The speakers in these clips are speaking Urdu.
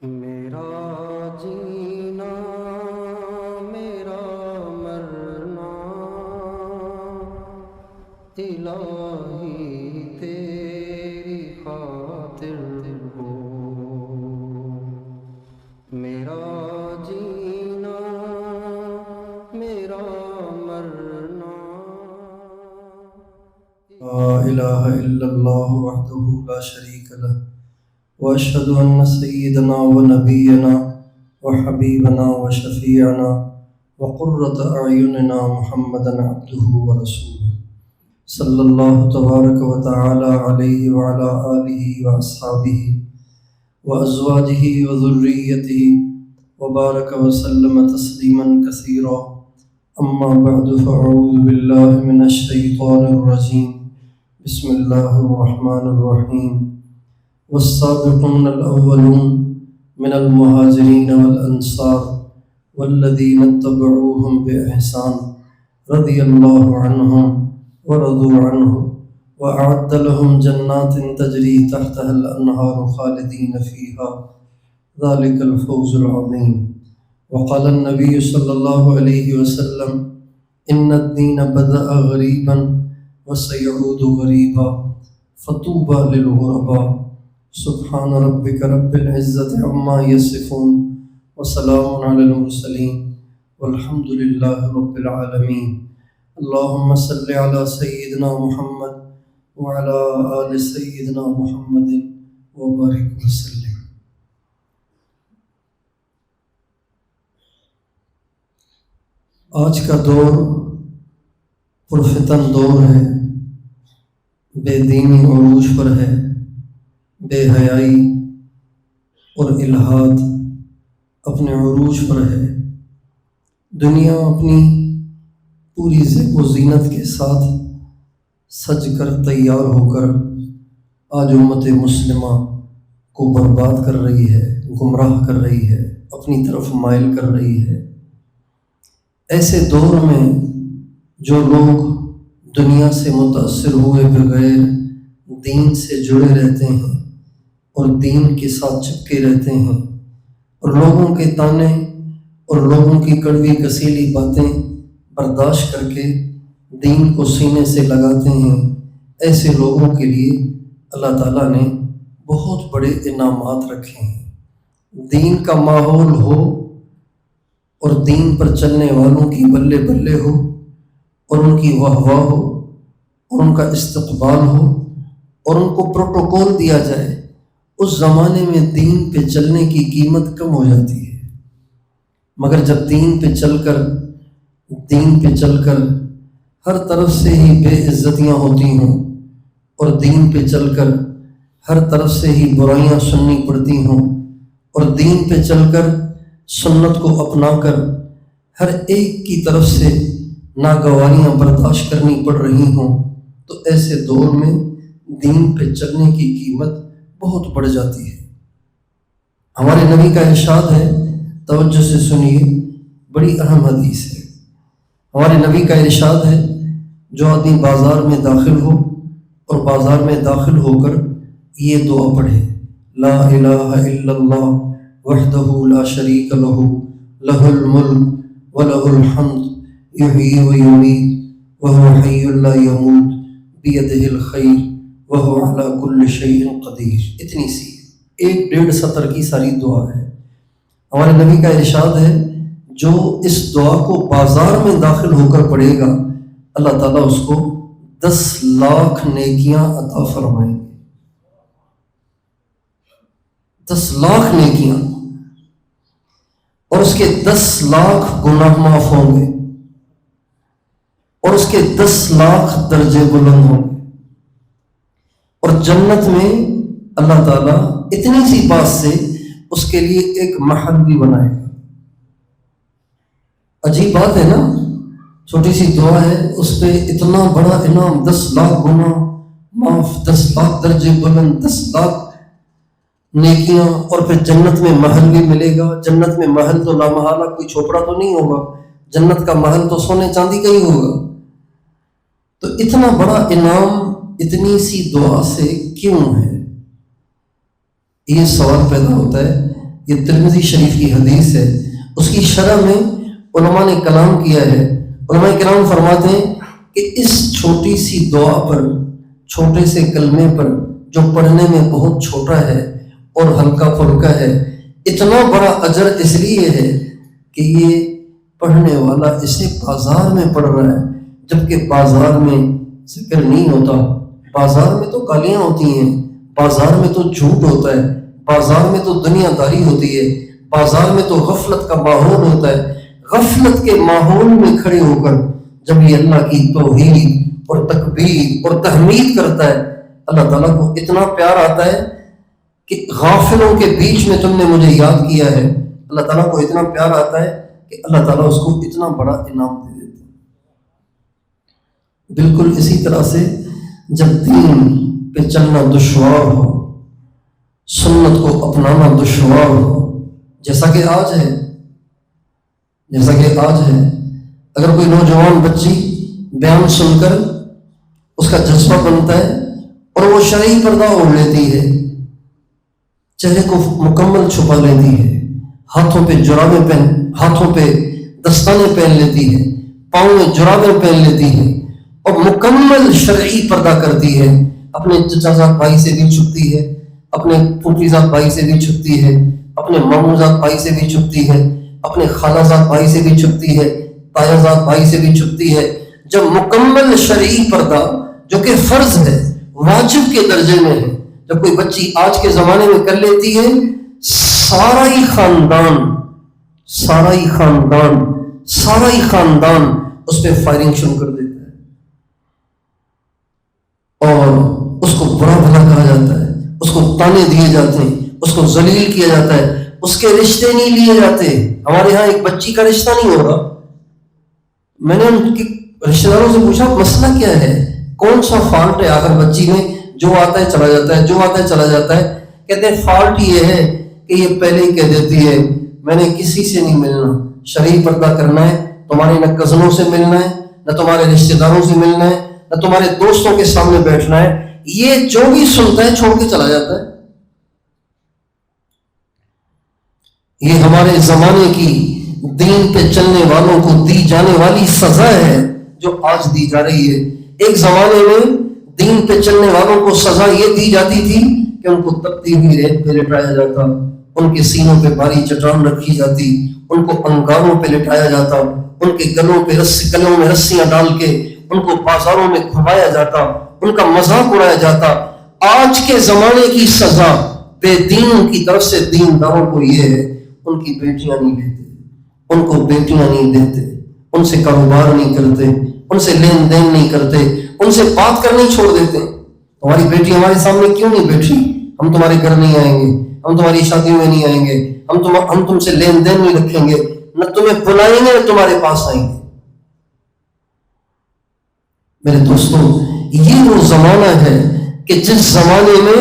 میرا جینا میرا مرنا الہی تیری خاطر ہو۔ میرا جینا میرا مرنا لا الہ الا اللہ وحدہ لا شریک لہ واشہد ان سیدنا و نبینا و حبیبنا و شفیعنا وقرۃ اعیننا محمدا عبدہ و رسولہ صلی اللہ تبارک و تعالی علیہ وعلی آلہ و اصحابہ و ازواجہ و ذریتہ وبارک وسلم تسلیما کثیرا اما بعد فاعوذ باللہ من الشیطان الرجیم بسم اللہ الرحمن الرحیم والسابقون الأولون من المهاجرين والأنصار والذين اتبعوهم بإحسان رضي الله عنهم ورضوا عنه وأعد لهم جنات تجري تحتها الأنهار خالدين فيها ذلك الفوز العظيم. وقال النبي صلى الله عليه وسلم إن الدين بدأ غريبا وسيعود غريبا فطوبى للغرباء. سبحان ربک رب العزت عما یصفون وسلام علی المرسلین والحمد للہ رب العالمین. اللہم صل علی سیدنا محمد وعلی آل سیدنا محمد وبارک وسلم. آج کا دور پرفتن دور ہے، بے دینی عروج پر ہے، بے حیائی اور الحاد اپنے عروج پر ہے. دنیا اپنی پوری زیب و زینت کے ساتھ سج کر تیار ہو کر آج امت مسلمہ کو برباد کر رہی ہے، گمراہ کر رہی ہے، اپنی طرف مائل کر رہی ہے. ایسے دور میں جو لوگ دنیا سے متاثر ہوئے بغیر دین سے جڑے رہتے ہیں اور دین کے ساتھ چپکے رہتے ہیں اور لوگوں کے تانے اور لوگوں کی کڑوی کسیلی باتیں برداشت کر کے دین کو سینے سے لگاتے ہیں، ایسے لوگوں کے لیے اللہ تعالیٰ نے بہت بڑے انعامات رکھے ہیں. دین کا ماحول ہو اور دین پر چلنے والوں کی بلے بلے ہو اور ان کی واہ واہ ہو اور ان کا استقبال ہو اور ان کو پروٹوکول دیا جائے، اس زمانے میں دین پہ چلنے کی قیمت کم ہو جاتی ہے. مگر جب دین پہ چل کر ہر طرف سے ہی بے عزتیاں ہوتی ہوں اور دین پہ چل کر ہر طرف سے ہی برائیاں سننی پڑتی ہوں اور دین پہ چل کر سنت کو اپنا کر ہر ایک کی طرف سے ناگواریاں برداشت کرنی پڑ رہی ہوں، تو ایسے دور میں دین پہ چلنے کی قیمت بہت بڑھ جاتی ہے. ہمارے نبی کا ارشاد ہے، توجہ سے سنیے، بڑی اہم حدیث ہے. ہمارے نبی کا ارشاد ہے، جو آدمی بازار میں داخل ہو اور بازار میں داخل ہو کر یہ دعا پڑھے، لا الہ الا اللہ وحدہ لا شریک لہ لہ الملک ولہ الحمد یحیی و یمیت وہو حی لا یموت بیدہ الخیر وہو علی کل شیء قدیر. اتنی سی 1.5 سطر کی ساری دعا ہے. ہمارے نبی کا ارشاد ہے، جو اس دعا کو بازار میں داخل ہو کر پڑھے گا، اللہ تعالیٰ اس کو 10 لاکھ نیکیاں عطا فرمائیں گے. 10 لاکھ نیکیاں، اور اس کے 10 لاکھ گناہ معاف ہوں گے اور اس کے 10 لاکھ درجے بلند ہوں گے. اور جنت میں اللہ تعالیٰ اتنی سی بات سے اس کے لیے ایک محل بھی بنائے گا. عجیب بات ہے نا، چھوٹی سی دعا ہے، اس پہ اتنا بڑا انعام، 10 لاکھ گناہ معاف، 10 لاکھ درجے بلند، 10 لاکھ نیکیاں، اور پھر جنت میں محل بھی ملے گا. جنت میں محل تو لامحالہ کوئی چھوپڑا تو نہیں ہوگا، جنت کا محل تو سونے چاندی کا ہی ہوگا. تو اتنا بڑا انعام اتنی سی دعا سے کیوں ہے؟ یہ سوال پیدا ہوتا ہے. یہ ترمذی شریف کی حدیث ہے، اس کی شرح میں علماء نے کلام کیا ہے۔ علماء کرام فرماتے ہیں کہ اس چھوٹی سی دعا پر، چھوٹے سے کلمے پر جو پڑھنے میں بہت چھوٹا ہے اور ہلکا پھلکا ہے، اتنا بڑا اجر اس لیے ہے کہ یہ پڑھنے والا اسے بازار میں پڑھ رہا ہے، جبکہ بازار میں ذکر نہیں ہوتا، بازار میں تو گالیاں ہوتی ہیں، بازار میں تو جھوٹ ہوتا ہے، بازار میں تو دنیا داری ہوتی ہے، بازار میں تو غفلت کا ماحول ہوتا ہے۔ غفلت کے ماحول میں کھڑے ہو کر جب یہ اللہ کی توحید اور تکبیر اور تحمید کرتا ہے، اللہ تعالیٰ کو اتنا پیار آتا ہے کہ غافلوں کے بیچ میں تم نے مجھے یاد کیا ہے۔ اللہ تعالیٰ کو اتنا پیار آتا ہے کہ اللہ تعالیٰ اس کو اتنا بڑا انعام دے دیتا ہے۔ بالکل اسی طرح سے جب دین پہ چلنا دشوار ہو، سنت کو اپنانا دشوار ہو، جیسا کہ آج ہے، اگر کوئی نوجوان بچی بیان سن کر اس کا جذبہ بنتا ہے اور وہ شرعی پردہ اوڑھ لیتی ہے، چہرے کو مکمل چھپا لیتی ہے، ہاتھوں پہ دستانے پہن لیتی ہے، پاؤں میں جرابیں پہن لیتی ہے اور مکمل شرعی پردہ کرتی ہے، اپنے چچا زاد بھائی سے بھی چھپتی ہے، اپنے پھوپھی زاد بھائی سے بھی چھپتی ہے، اپنے ماموں زاد بھائی سے بھی چھپتی ہے، اپنے خالہ زاد بھائی سے بھی چھپتی ہے، تایا زاد بھائی سے بھی چھپتی ہے۔ جب مکمل شرعی پردہ جو کہ فرض ہے، واجب کے درجے میں ہے، جب کوئی بچی آج کے زمانے میں کر لیتی ہے، سارا ہی خاندان اس پہ فائرنگ شروع کر دیتا ہے اور اس کو برا بھلا کہا جاتا ہے، اس کو تانے دیے جاتے ہیں، اس کو ذلیل کیا جاتا ہے، اس کے رشتے نہیں لیے جاتے۔ ہمارے ہاں ایک بچی کا رشتہ نہیں ہو رہا، میں نے ان کے رشتے داروں سے پوچھا مسئلہ کیا ہے، کون سا فالٹ ہے آخر بچی میں، جو آتا ہے چلا جاتا ہے۔ کہتے ہیں فالٹ یہ ہے کہ یہ پہلے ہی کہہ دیتی ہے میں نے کسی سے نہیں ملنا، شرعی پردہ کرنا ہے، تمہارے نہ کزنوں سے ملنا ہے، نہ تمہارے رشتے داروں سے ملنا ہے، نہ تمہارے دوستوں کے سامنے بیٹھنا ہے، یہ جو بھی سنتا ہے چھوڑ کے چلا جاتا ہے۔ یہ ہمارے زمانے کی دین پہ چلنے والوں کو دی جانے والی سزا ہے جو آج دی جا رہی ہے۔ ایک زمانے میں دین پہ چلنے والوں کو سزا یہ دی جاتی تھی کہ ان کو تپتی ہوئی ریت پہ لٹایا جاتا، ان کے سینوں پہ بھاری چٹان رکھی جاتی، ان کو انگاروں پہ لٹایا جاتا، ان کے گلوں میں رسیاں ڈال کے ان کو بازاروں میں گھمایا جاتا، ان کا مذاق اڑایا جاتا۔ آج کے زمانے کی سزا بے دینوں کی طرف سے دینداروں کو یہ ہے، ان کی بیٹیاں نہیں لیتے، ان کو بیٹیاں نہیں دیتے، ان سے کاروبار نہیں کرتے، ان سے لین دین نہیں کرتے، ان سے بات کرنے چھوڑ دیتے۔ تمہاری بیٹی ہمارے سامنے کیوں نہیں بیٹھی؟ ہم تمہارے گھر نہیں آئیں گے، ہم تمہاری شادیوں میں نہیں آئیں گے، ہم تم سے لین دین نہیں رکھیں گے، نہ تمہیں بلائیں گے نہ تمہارے پاس آئیں گے۔ میرے دوستوں، یہ وہ زمانہ ہے کہ جس زمانے میں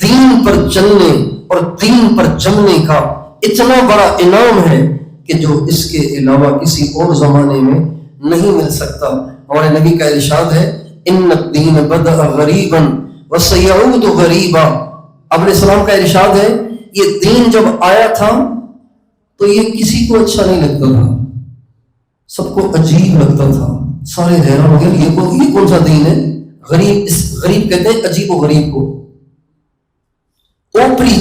دین پر چلنے اور دین پر جمنے کا اتنا بڑا انعام ہے کہ جو اس کے علاوہ کسی اور زمانے میں نہیں مل سکتا۔ ہمارے نبی کا ارشاد ہے ان الدین بدأ غریبا وسیعود غریبا۔ آپ علیہ السلام کا ارشاد ہے یہ دین جب آیا تھا تو یہ کسی کو اچھا نہیں لگتا تھا، سب کو عجیب لگتا تھا، سارے حیران ہو گئے یہ کون سا دین ہے؟ غریب کہتے ہیں عجیب و غریب کو، اوپری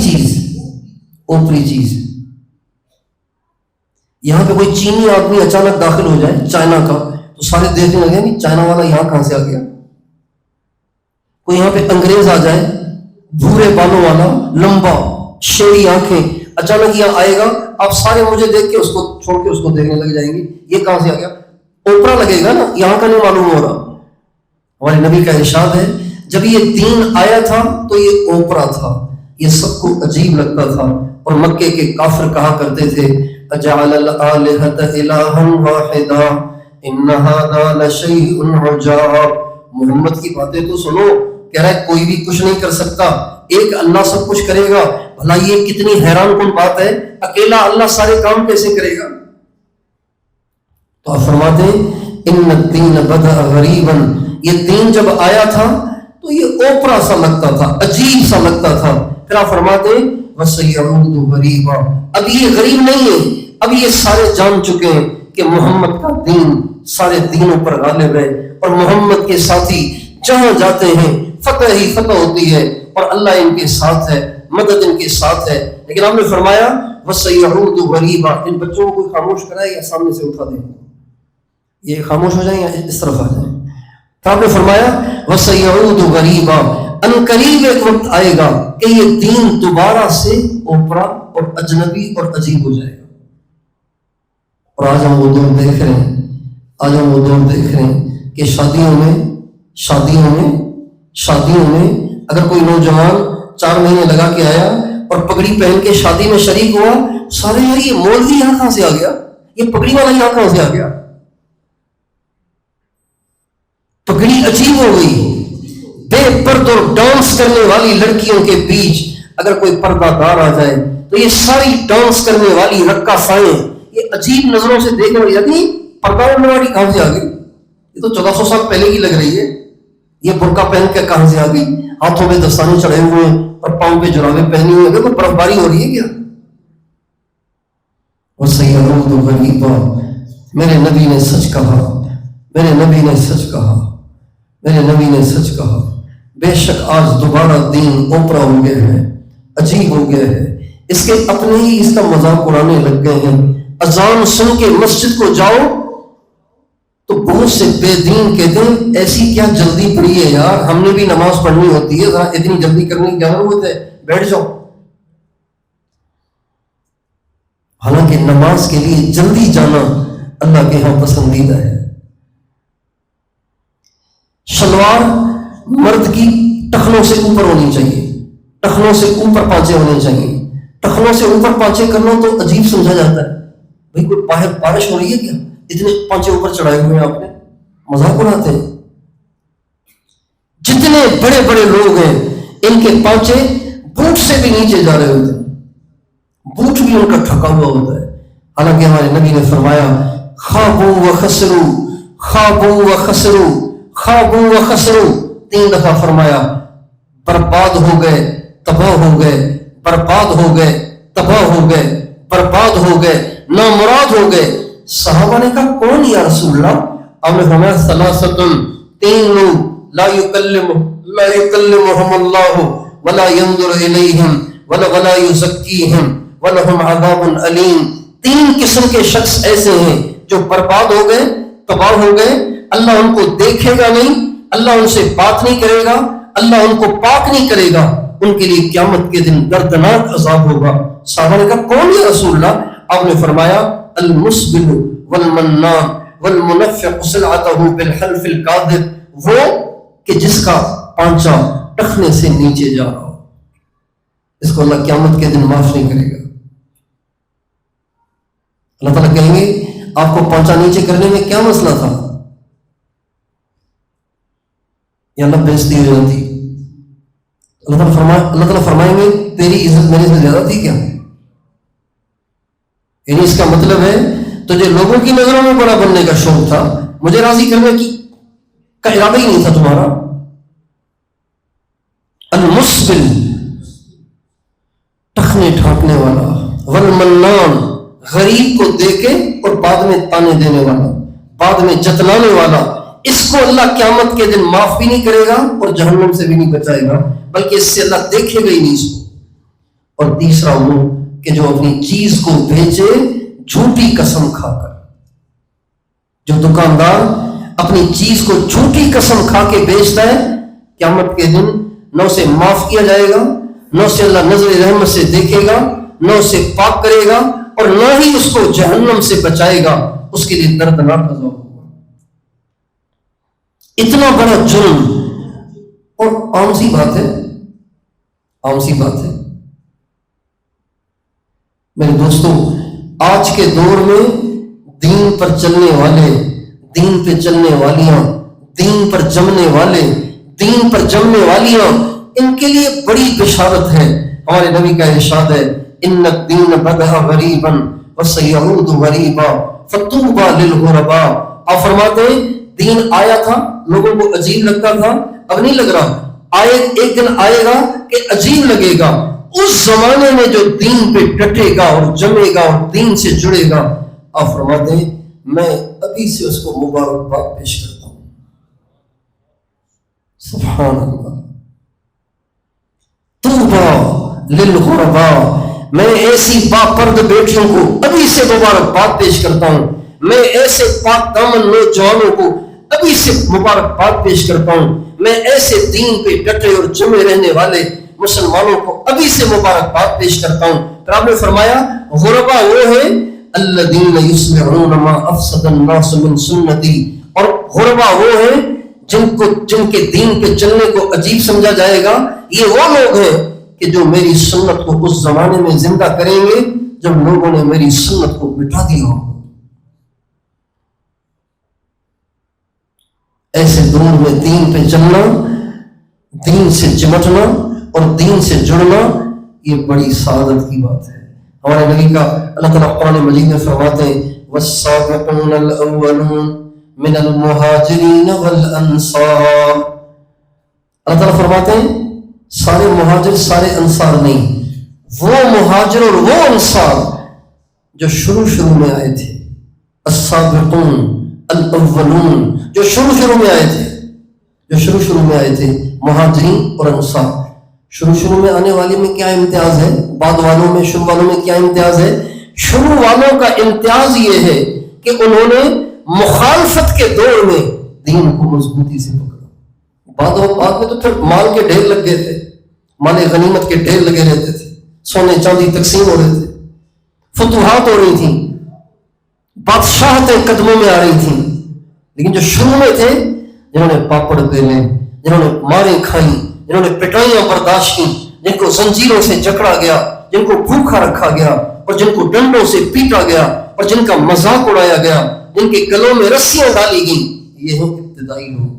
چیز۔ یہاں پہ کوئی چینی آدمی اچانک داخل ہو جائے چائنا کا تو سارے دیکھنے لگے کہ چائنا والا یہاں کہاں سے آ گیا۔ کوئی یہاں پہ انگریز آ جائے، بھورے بالوں والا، لمبا، شیری آنکھیں، اچانک یہاں آئے گا، آپ سارے مجھے دیکھ کے اس کو چھوڑ کے اس کو دیکھنے لگ جائیں گے، یہ کہاں سے آ گیا؟ اوپرا لگے گا نا، یہاں کا نہیں معلوم ہو رہا۔ ہمارے نبی کا ارشاد ہے جب یہ دین آیا تھا تو یہ اوپرا تھا، یہ سب کو عجیب لگتا تھا، اور مکے کے کافر کہا کرتے تھے اجعل الآلہۃ الہا واحدا ان ھذا لشیء عجاب۔ محمد کی باتیں تو سنو، کہہ رہا ہے کوئی بھی کچھ نہیں کر سکتا، ایک اللہ سب کچھ کرے گا۔ بھلا یہ کتنی حیران کن بات ہے، اکیلا اللہ سارے کام کیسے کرے گا؟ تو آپ فرماتے ہیں ان الدین بدأ غریبا، یہ دین جب آیا تھا تو یہ اوپرا سا لگتا تھا، عجیب سا لگتا تھا۔ پھر آپ فرماتے ہیں وَسَيَعُودُ غَرِيبًا، اب یہ غریب نہیں ہے، اب یہ سارے جان چکے ہیں کہ محمد کا دین سارے دینوں پر غالب ہے، اور محمد کے ساتھی جہاں جاتے ہیں فتح ہی فتح ہوتی ہے، اور اللہ ان کے ساتھ ہے، مدد ان کے ساتھ ہے۔ لیکن آپ نے فرمایا وَسَيَعُودُ غَرِيبًا، ان بچوں کو کوئی خاموش کرائے یا سامنے سے اٹھا دیں، یہ خاموش ہو جائیں یا اس طرف آ جائیں۔ تو آپ نے فرمایا وَسَيَعُودُ غَرِيبًا، ان قریب ایک وقت آئے گا کہ یہ دین دوبارہ سے اوپرا اور اجنبی اور عجیب ہو جائے گا۔ اور آج ہم وہ دور دیکھ رہے ہیں، آج ہم وہ دور دیکھ رہے ہیں کہ شادیوں میں اگر کوئی نوجوان 4 مہینے لگا کے آیا اور پگڑی پہن کے شادی میں شریک ہوا، سارے یار یہ مولوی یہاں کہاں سے آ گیا، یہ پگڑی والا یہاں کہاں سے آ گیا، پگڑی عجیب ہو گئی۔ بے پرد اور ڈانس کرنے والی لڑکیوں کے بیچ اگر کوئی پردہ دار آ جائے تو یہ ساری ڈانس کرنے والی رقاصائیں یہ عجیب نظروں سے دیکھنے والی جاتی، پردہ اوڑھنے والی کہاں سے آ گئی، یہ تو 1400 سال پہلے کی لگ رہی ہے، یہ برقع پہن کے کہاں سے آ گئی، ہاتھوں میں دستانے چڑھے ہوئے ہیں اور پاؤں پہ جرابیں پہنی ہوئی ہیں، دیکھو برف باری ہو رہی ہے کیا۔ وَسَيَعُودُ غَرِيبًا، میرے نبی نے سچ کہا، میرے نبی نے سچ کہا، میرے نبی نے سچ کہا۔ بے شک آج دوبارہ دین اوپرا ہو گیا ہے، عجیب ہو گیا ہے، اس کے اپنے ہی اس کا مذاق اڑانے لگ گئے ہیں۔ اذان سن کے مسجد کو جاؤ تو بہت سے بے دین کہتے ہیں ایسی کیا جلدی پڑی ہے یار، ہم نے بھی نماز پڑھنی ہوتی ہے، ذرا اتنی جلدی کرنے کی کیا ضرورت ہے، بیٹھ جاؤ۔ حالانکہ نماز کے لیے جلدی جانا اللہ کے ہاں پسندیدہ ہے۔ شلوار مرد کی ٹخنوں سے اوپر ہونی چاہیے، ٹخنوں سے اوپر پانچے ہونے چاہیے، ٹخنوں سے اوپر پانچے کرنا تو عجیب سمجھا جاتا ہے، بھئی کوئی باہر بارش ہو رہی ہے کیا، اتنے پانچے اوپر چڑھائے ہوئے ہیں آپ نے، مذاق اڑاتے ہیں۔ جتنے بڑے بڑے لوگ ہیں ان کے پانچے بوٹ سے بھی نیچے جا رہے ہوتے ہیں، بوٹ بھی ان کا ٹھکا ہوا ہوتا ہے۔ حالانکہ ہمارے نبی نے فرمایا خابوا وخسروا، خابوا وخسروا، خابوا وخسروا، 3 دفعہ فرمایا، برباد ہو گئے، تباہ ہو گئے، برباد ہو گئے، تباہ ہو گئے، برباد ہو گئے، نامراد ہو گئے۔ صحابہ نے کہا کون یا رسول اللہ؟ آپ نے فرمایا ثلاثۃ، 3 لوگ لا يكلمهم الله ولا ينظر اليهم ولا يزكيهم ولهم عذاب الیم۔ 3 قسم کے شخص ایسے ہیں جو برباد ہو گئے، تباہ ہو گئے، اللہ ان کو دیکھے گا نہیں، اللہ ان سے بات نہیں کرے گا، اللہ ان کو پاک نہیں کرے گا، ان کے لیے قیامت کے دن دردناک عذاب ہوگا۔ صحابہ نے کہا کون یا رسول اللہ؟ آپ نے فرمایا المسبل والمنان والمنفق سلعته بالحلف الكاذب، وہ کہ جس کا پانچا ٹخنے سے نیچے جا رہا ہو، اس کو اللہ قیامت کے دن معاف نہیں کرے گا۔ اللہ تعالیٰ کہیں گے آپ کو پانچا نیچے کرنے میں کیا مسئلہ تھا، یا اللہ بےزتی ہو جاتی۔ اللہ تعالیٰ فرمائیں گے تیری عزت میرے سے زیادہ تھی کیا؟ یعنی اس کا مطلب ہے تجھے لوگوں کی نظروں میں بڑا بننے کا شوق تھا، مجھے راضی کرنے کا ارادہ ہی نہیں تھا تمہارا۔ المسبل، ٹخنے ٹھانکنے والا، والمنان، غریب کو دے کے اور بعد میں تانے دینے والا، بعد میں جتلانے والا، اس کو اللہ قیامت کے دن معاف بھی نہیں کرے گا اور جہنم سے بھی نہیں بچائے گا، بلکہ اس سے اللہ دیکھے گا ہی نہیں اس کو۔ اور تیسرا وہ کہ جو اپنی چیز کو بیچے جھوٹی قسم کھا کر، جو دکاندار اپنی چیز کو جھوٹی قسم کھا کے بیچتا ہے، قیامت کے دن نہ اسے معاف کیا جائے گا، نہ اسے اللہ نظر رحمت سے دیکھے گا، نہ اسے پاک کرے گا، اور نہ ہی اس کو جہنم سے بچائے گا، اس کے لیے دردناک عذاب ہوگا۔ اتنا بڑا جرم، اور عام سی بات ہے، عام سی بات ہے میرے دوستوں، آج کے دور میں دین پر چلنے والے، دین پہ چلنے والیاں، دین پر جمنے والے، دین پر جمنے والیاں، ان کے لیے بڑی بشارت ہے۔ ہمارے نبی کا ارشاد ہے ان الدین بدأ غریبا وسیعود غریبا فطوبى للغرباء۔ آپ فرماتے ہیں دین آیا تھا، لوگوں کو عجیب لگتا تھا، اب نہیں لگ رہا، ایک دن آئے گا کہ عجیب لگے گا، اس زمانے میں جو دین پہ ڈٹے گا اور جمے گا اور دین سے جڑے گا، آپ فرماتے ہیں میں ابھی سے اس کو مبارکباد پیش کرتا ہوں۔ سبحان اللہ، طوبی للغرباء، میں ایسی باپرد بیٹیوں کو ابھی سے مبارکباد پیش کرتا ہوں، میں ایسے پاک دامن نوجوانوں کو ابھی سے مبارکباد پیش کرتا ہوں، میں ایسے دین پہ ڈٹے اور جمے رہنے والے مسلمانوں کو ابھی سے مبارکباد پیش کرتا ہوں۔ پھر آپ نے فرمایا غربا وہ ہے الذین یسمعون ما افسد الناس من سنتی، اور غربا وہ ہے جن کے دین پہ چلنے کو عجیب سمجھا جائے گا، یہ وہ لوگ ہیں کہ جو میری سنت کو اس زمانے میں زندہ کریں گے جب لوگوں نے میری سنت کو مٹا دیا ہو۔ ایسے دور میں دین پہ چلنا، دین سے چمٹنا اور دین سے جڑنا، یہ بڑی سعادت کی بات ہے۔ ہمارے نبی کا اللہ تعالیٰ قرآن مجید میں فرماتے ہیں والسابقون الاولون من المہاجرین والانصار، اللہ تعالیٰ فرماتے ہیں سارے مہاجر سارے انصار نہیں، وہ مہاجر اور وہ انصار جو شروع میں آئے تھے، السابقون الاولون، جو شروع میں آئے تھے مہاجرین اور انصار۔ شروع میں آنے والے میں کیا امتیاز ہے؟ بعد والوں میں، شروع والوں میں کیا امتیاز ہے؟ شروع والوں کا امتیاز یہ ہے کہ انہوں نے مخالفت کے دور میں دین کو مضبوطی سے پکڑا۔ بعد میں تو پھر مال کے ڈھیر لگ گئے تھے، مال غنیمت کے ڈھیر لگے رہتے تھے، سونے چاندی تقسیم ہو رہے تھے، فتوحات ہو رہی تھیں، بادشاہتیں قدموں میں آ رہی تھیں، لیکن جو شروع میں تھے، جنہوں نے پاپڑ بیلے، جنہوں نے ماریں کھائیں، جنہوں نے پٹائیاں برداشت کی، جن کو زنجیروں سے جکڑا گیا، جن کو بھوکا رکھا گیا اور جن کو ڈنڈوں سے پیٹا گیا اور جن کا مذاق اڑایا گیا، جن کے گلوں میں رسیاں ڈالی گئیں، یہ ہیں ابتدائی لوگ۔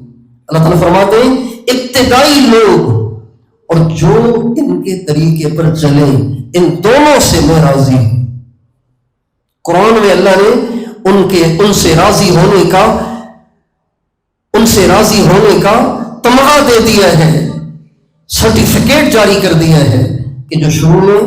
اللہ تعالیٰ فرماتے ہیں ابتدائی لوگ اور جو ان کے طریقے پر چلیں، ان دونوں سے میں راضی ہوں۔ قرآن میں اللہ نے ان سے راضی ہونے کا تمغہ دے دیا ہے، سرٹیفکیٹ جاری کر دیا ہے کہ جو شروع میں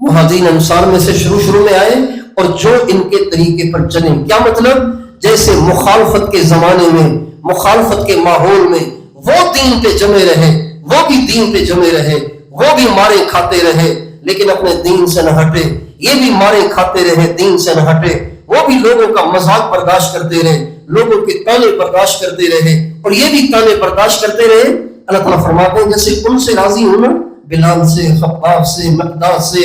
مہاجرین انصار میں سے شروع میں آئے اور جو ان کے طریقے پر چلیں۔ کیا مطلب؟ جیسے مخالفت کے زمانے میں، مخالفت کے ماحول میں وہ دین پہ جمے رہے، وہ بھی دین پہ جمے رہے، وہ بھی مارے کھاتے رہے لیکن اپنے دین سے نہ ہٹے، یہ بھی مارے کھاتے رہے دین سے نہ ہٹے، وہ بھی لوگوں کا مذاق برداشت کرتے رہے، لوگوں کے تانے برداشت کرتے رہے اور یہ بھی تانے برداشت کرتے رہے۔ اللہ تعالیٰ فرماتے ہیں جیسے ان سے راضی ہونا، بلال سے، خباب سے، مقداد سے،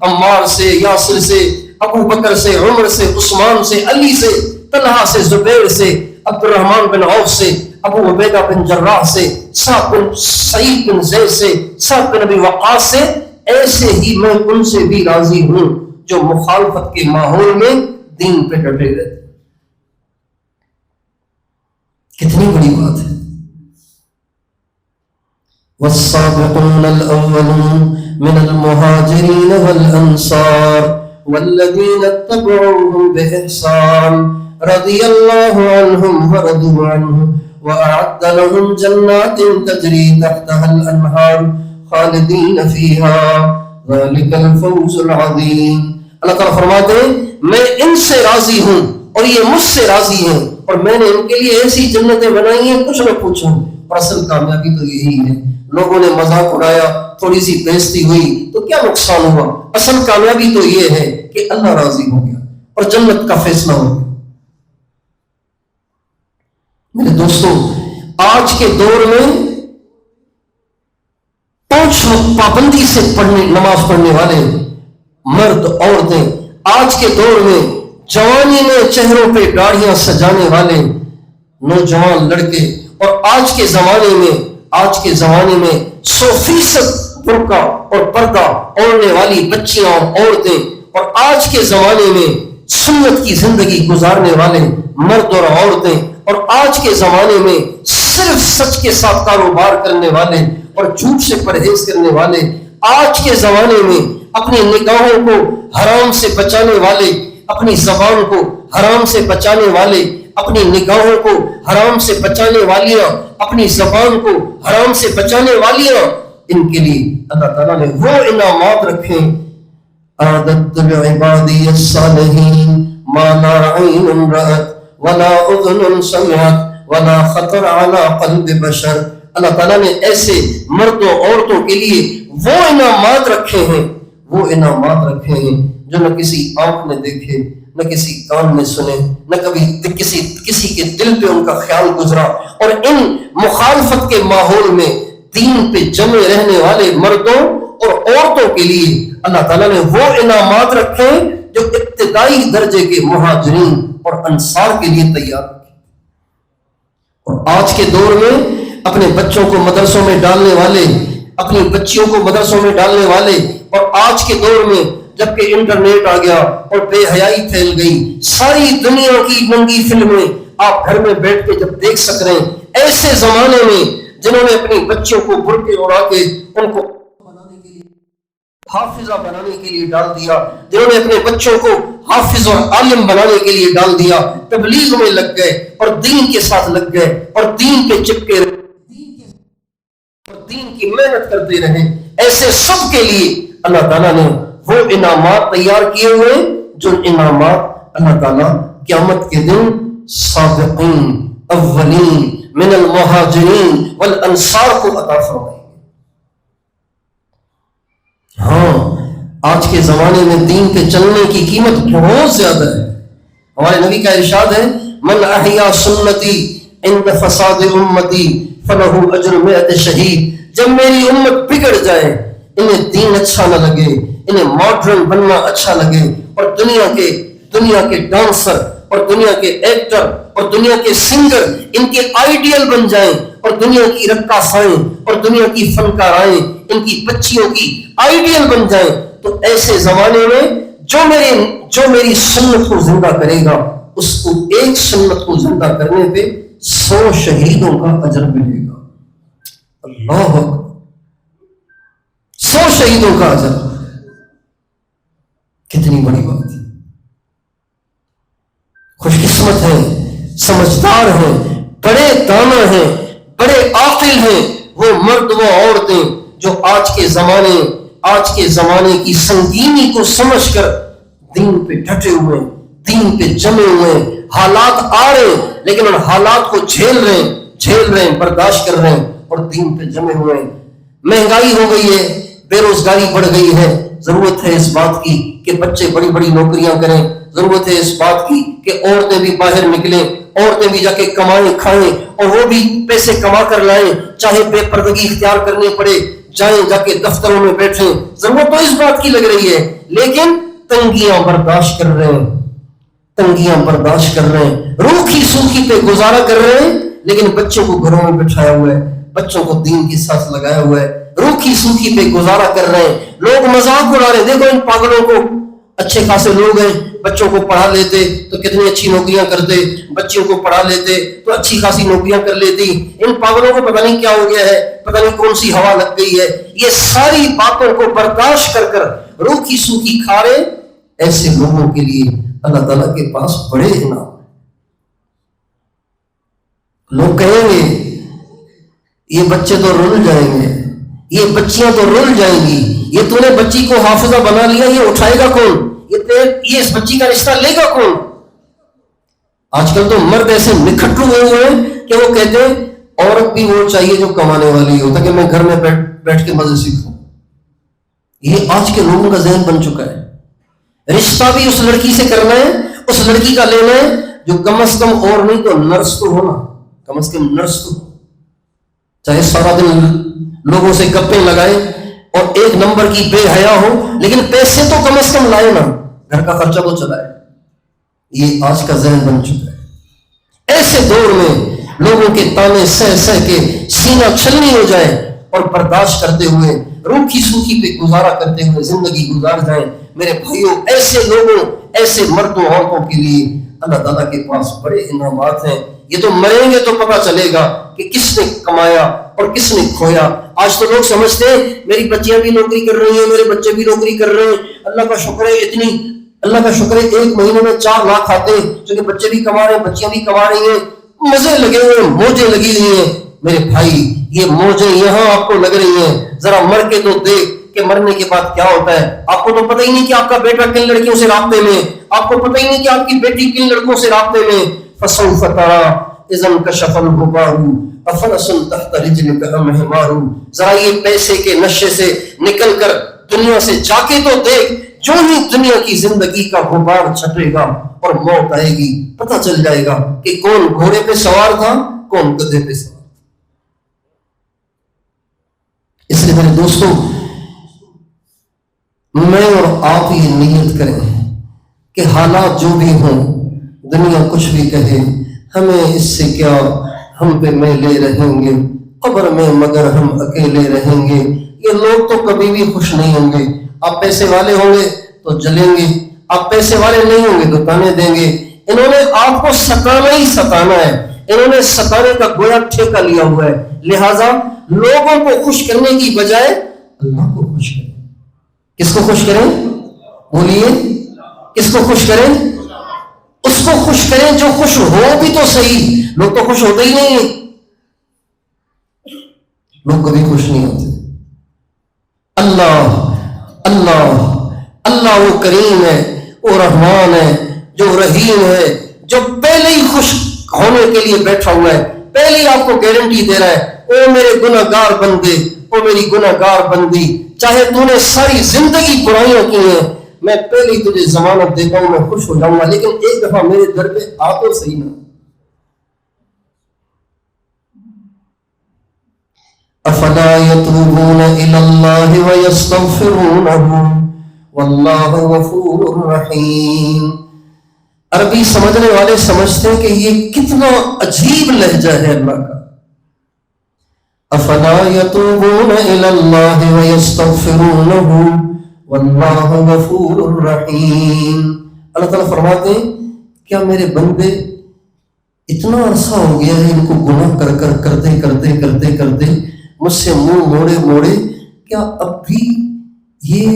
عمار سے، یاسر سے، ابو بکر سے، عمر سے، عثمان سے، علی سے، طلحہ سے، زبیر سے، عبد الرحمن بن عوف سے، ابو عبیدہ بن جراح سے، سعید بن زید سے، سعد بن ابی وقاص سے، ایسے ہی میں ان سے بھی راضی ہوں جو مخالفت کے ماحول میں دین پہ ڈٹے رہتے۔ کتنی بڑی بات ہے۔ والسابقون الأولون من المهاجرين والأنصار والذين اتبعوهم بإحسان رضي الله عنهم ورضوا عنه وأعد لهم جنات تجري تحتها الأنهار خالدين فيها ذلك الفوز العظيم۔ اللہ تعالیٰ فرماتے ہیں میں ان سے راضی ہوں اور یہ مجھ سے راضی ہیں اور میں نے ان کے لیے ایسی جنتیں بنائی ہیں کچھ نہ پوچھو۔ اور اصل کامیابی تو یہی ہے۔ لوگوں نے مذاق اڑایا، تھوڑی سی بےزتی ہوئی تو کیا نقصان ہوا؟ اصل کامیابی تو یہ ہے کہ اللہ راضی ہو گیا اور جنت کا فیصلہ ہو گیا۔ میرے دوستو، آج کے دور میں 5 وقت پابندی سے نماز پڑھنے والے مرد عورتیں، آج کے دور میں جوانی میں چہروں پہ داڑھیاں سجانے والے نوجوان لڑکے، اور آج کے زمانے میں 100% برقع اور پردہ اوڑھنے والی بچیاں اور عورتیں، اور آج کے زمانے میں سنت کی زندگی گزارنے والے مرد اور عورتیں، اور آج کے زمانے میں صرف سچ کے ساتھ کاروبار کرنے والے اور جھوٹ سے پرہیز کرنے والے، آج کے زمانے میں اپنی نگاہوں کو حرام سے بچانے والے، اپنی زبان کو حرام سے بچانے والے، اپنی نگاہوں کو حرام سے بچانے والیاں، اپنی زبان کو حرام سے بچانے والیاں، ان کے لیے اللہ تعالیٰ نے وہ انعامات رکھے. اعددت لعبادی الصالحین ما لا عین رأت ولا اذن سمعت ولا خطر علی قلب بشر. اللہ تعالیٰ نے ایسے مردوں عورتوں کے لیے وہ انعامات رکھے ہیں، وہ انعامات رکھے ہیں جو نہ کسی آنکھ نے دیکھے، نہ کسی کان نے سنے، نہ کبھی کسی کے دل پہ ان کا خیال گزرا. اور ان مخالفت کے ماحول میں دین پہ جمے رہنے والے مردوں اور عورتوں کے لیے اللہ تعالیٰ نے وہ انعامات رکھے جو ابتدائی درجے کے مہاجرین اور انصار کے لیے تیار رکھے. اور آج کے دور میں اپنے بچوں کو مدرسوں میں ڈالنے والے، اپنی بچیوں کو مدرسوں میں ڈالنے والے، اور آج کے دور میں جبکہ انٹرنیٹ آ گیا اور بے حیائی پھیل گئی، ساری دنیا کی ننگی فلمیں آپ گھر میں بیٹھ کے جب دیکھ سک رہے ہیں، ایسے زمانے میں جنہوں نے اپنی بچیوں کو برقعے اڑا کے ان کو حافظہ بنانے کے لیے ڈال دیا، جنہوں نے اپنے بچوں کو حافظ اور عالم بنانے کے لیے ڈال دیا، تبلیغ میں لگ گئے اور دین کے ساتھ لگ گئے اور دین پہ چپکے رہے اور دین کی محنت کرتے رہے، ایسے سب کے لیے اللہ تعالیٰ نے وہ انعامات تیار کیے ہوئے جو انعامات اللہ تعالیٰ قیامت کے دن سابقین اولین من المہاجرین والانصار کو عطا فرمائے. ہاں آج کے زمانے میں دین پہ چلنے کی قیمت بہت زیادہ ہے. ہمارے نبی کا ارشاد ہے من احیا سنتی عند فساد امتی فلہ اجر مئت شہید. جب میری امت بگڑ جائے، انہیں دین اچھا نہ لگے، انہیں ماڈرن بننا اچھا لگے اور دنیا کے ڈانسر اور دنیا کے ایکٹر اور دنیا کے سنگر ان کے آئیڈیل بن جائیں اور دنیا کی رقاصائیں اور دنیا کی فنکارائیں ان کی بچیوں کی آئیڈیل بن جائیں، تو ایسے زمانے میں جو میری سنت کو زندہ کرے گا اس کو ایک سنت کو زندہ کرنے پہ 100 شہیدوں کا اجر ملے گا. اللہ اکبر، 100 شہیدوں کا اجر، کتنی بڑی بات ہے. خوش قسمت ہیں، سمجھدار ہیں، بڑے دانا ہیں، بڑے عاقل ہیں وہ مرد و عورتیں جو آج کے زمانے کی سنگینی کو سمجھ کر دین پہ ڈٹے ہوئے، دین پہ جمے ہوئے. حالات آ رہے ہیں لیکن ان حالات کو جھیل رہے ہیں، برداشت کر رہے ہیں اور دین پہ جمے ہوئے ہیں. مہنگائی ہو گئی ہے، بے روزگاری بڑھ گئی ہے، ضرورت ہے اس بات کی کہ بچے بڑی بڑی نوکریاں کریں، ضرورت ہے اس بات کی کہ عورتیں بھی باہر نکلیں، عورتیں بھی جا کے کمائیں کھائیں اور وہ بھی پیسے کما کر لائیں، چاہے بے پردگی اختیار کرنے پڑے، جائیں جا کے دفتروں میں بیٹھیں. ضرورت تو اس بات کی لگ رہی ہے لیکن تنگیاں برداشت کر رہے ہیں، روکھی سوکھی پہ گزارا کر رہے ہیں، لیکن بچوں کو گھروں میں بٹھایا ہوا ہے، بچوں کو دین کے ساتھ لگایا ہوا ہے، روکھی سوکھی پہ گزارا کر رہے ہیں. لوگ مذاق اڑا رہے ہیں، دیکھو ان پاگلوں کو، اچھے خاصے لوگ ہیں، بچوں کو پڑھا لیتے تو کتنی اچھی نوکریاں کرتے، بچیوں کو پڑھا لیتے تو اچھی خاصی نوکریاں کر لیتی. ان پاگلوں کو پتہ نہیں کیا ہو گیا ہے، پتہ نہیں کون سی ہوا لگ گئی ہے. یہ ساری باتوں کو برداشت کر روکھی سوکھی کھا رہے. ایسے لوگوں کے لیے اللہ تعالیٰ کے پاس بڑے انعام. لوگ کہیں گے یہ بچے تو رل جائیں گے، یہ بچیاں تو رل جائیں گی، یہ تو نے بچی کو حافظہ بنا لیا، یہ اٹھائے گا کون، یہ اس بچی کا رشتہ لے گا کون. آج کل تو مرد ایسے نکھٹو ہوئے ہیں کہ وہ کہتے ہیں عورت بھی وہ چاہیے جو کمانے والی ہو تاکہ میں گھر میں بیٹھ کے مزے سیکھوں. یہ آج کے لوگوں کا ذہن بن چکا ہے. رشتہ بھی اس لڑکی سے کرنا ہے، اس لڑکی کا لینا ہے جو کم از کم اور نہیں تو نرس تو ہونا، کم از کم نرس تو، چاہے سارا دن لوگوں سے گپیں لگائے اور ایک نمبر کی بے حیا ہو لیکن پیسے تو کم از کم لائے نا، گھر کا خرچہ تو چلائے. یہ آج کا ذہن بن چکا ہے. ایسے دور میں لوگوں کے تانے سہ کے سینہ چھلنی ہو جائے اور برداشت کرتے ہوئے روکھی سوکھی پہ گزارا کرتے ہوئے زندگی گزار جائیں. میرے بھائیوں، ایسے لوگوں، ایسے مردوں عورتوں کے لیے اللہ تعالیٰ کے پاس بڑے انعامات ہیں. یہ تو مریں گے تو پتہ چلے گا کہ کس نے کمایا اور کس نے کھویا. آج تو لوگ سمجھتے ہیں میری بچیاں بھی نوکری کر رہی ہیں، میرے بچے بھی نوکری کر رہے ہیں، اللہ کا شکر ہے اللہ کا شکر ہے 1 مہینے میں 4 لاکھ آتے ہیں کیونکہ بچے بھی کما رہے ہیں، بچیاں بھی کما رہی ہیں، مزے لگے ہوئے ہیں، موجیں لگی ہوئی ہیں. میرے بھائی، یہ موجیں یہاں آپ کو لگ رہی ہیں، ذرا مر کے تو دیکھ کہ مرنے کے بعد کیا ہوتا ہے۔ آپ کو تو پتہ ہی نہیں کہ آپ کا بیٹا کن لڑکیوں سے رابطے میں، آپ کو پتہ ہی نہیں کہ آپ کی بیٹی کن لڑکوں سے رابطے میں۔ فسوف ترى اذا انكشف الغبار افرس تحت رجلك ام حمار، ذرا یہ پیسے کے نشے سے نکل کر دنیا سے جا کے تو دیکھ، جو ہی دنیا کی زندگی کا غبار چھٹے گا اور موت آئے گی، پتہ چل جائے گا کہ کون گھوڑے پہ سوار تھا، کون گدھے پہ سوار تھا۔ اس لیے میرے دوستوں، میں اور آپ یہ نیت کریں کہ حالات جو بھی ہوں، دنیا کچھ بھی کہے، ہمیں اس سے کیا، ہم پہ میلے رہیں گے، قبر میں مگر ہم اکیلے رہیں گے۔ یہ لوگ تو کبھی بھی خوش نہیں ہوں گے۔ آپ پیسے والے ہوں گے تو جلیں گے، آپ پیسے والے نہیں ہوں گے تو تانے دیں گے۔ انہوں نے آپ کو ستانا ہی ستانا ہے، انہوں نے ستانے کا گویا ٹھیکہ لیا ہوا ہے۔ لہٰذا لوگوں کو خوش کرنے کی بجائے اللہ کو خوش کریں۔ کس کو خوش کریں؟ بولیے، کس کو خوش کریں؟ اس کو خوش کریں جو خوش ہو بھی تو صحیح۔ لوگ تو خوش ہوتے ہی نہیں ہیں، لوگ کبھی خوش نہیں ہوتے۔ اللہ اللہ اللہ وہ کریم ہے، وہ رحمان ہے، جو رحیم ہے، جو پہلے ہی خوش ہونے کے لیے بیٹھا ہوا ہے، پہلے ہی آپ کو گارنٹی دے رہا ہے، او میرے گناہ گار بندے، او میری گناہ گار بندی، چاہے تو نے ساری زندگی برائیاں کی ہیں، میں پہلے ہی تجھے ضمانت دیتا ہوں، میں خوش ہو جاؤں گا، لیکن ایک دفعہ میرے در پہ آ تو صحیح نا۔ افلا يتوبون الى الله ويستغفرونه والله غفور رحیم۔ عربی سمجھنے والے سمجھتے ہیں کہ یہ کتنا عجیب لہجہ ہے اللہ کا۔ افلا يتوبون الى الله ويستغفرونه واللہ غفور رحیم۔ اللہ تعالیٰ فرماتے ہیں کیا میرے بندے اتنا عرصہ ہو گیا ہے ان کو گناہ کر کر کرتے کرتے کرتے کرتے مجھ سے منہ موڑے موڑے، کیا اب بھی یہ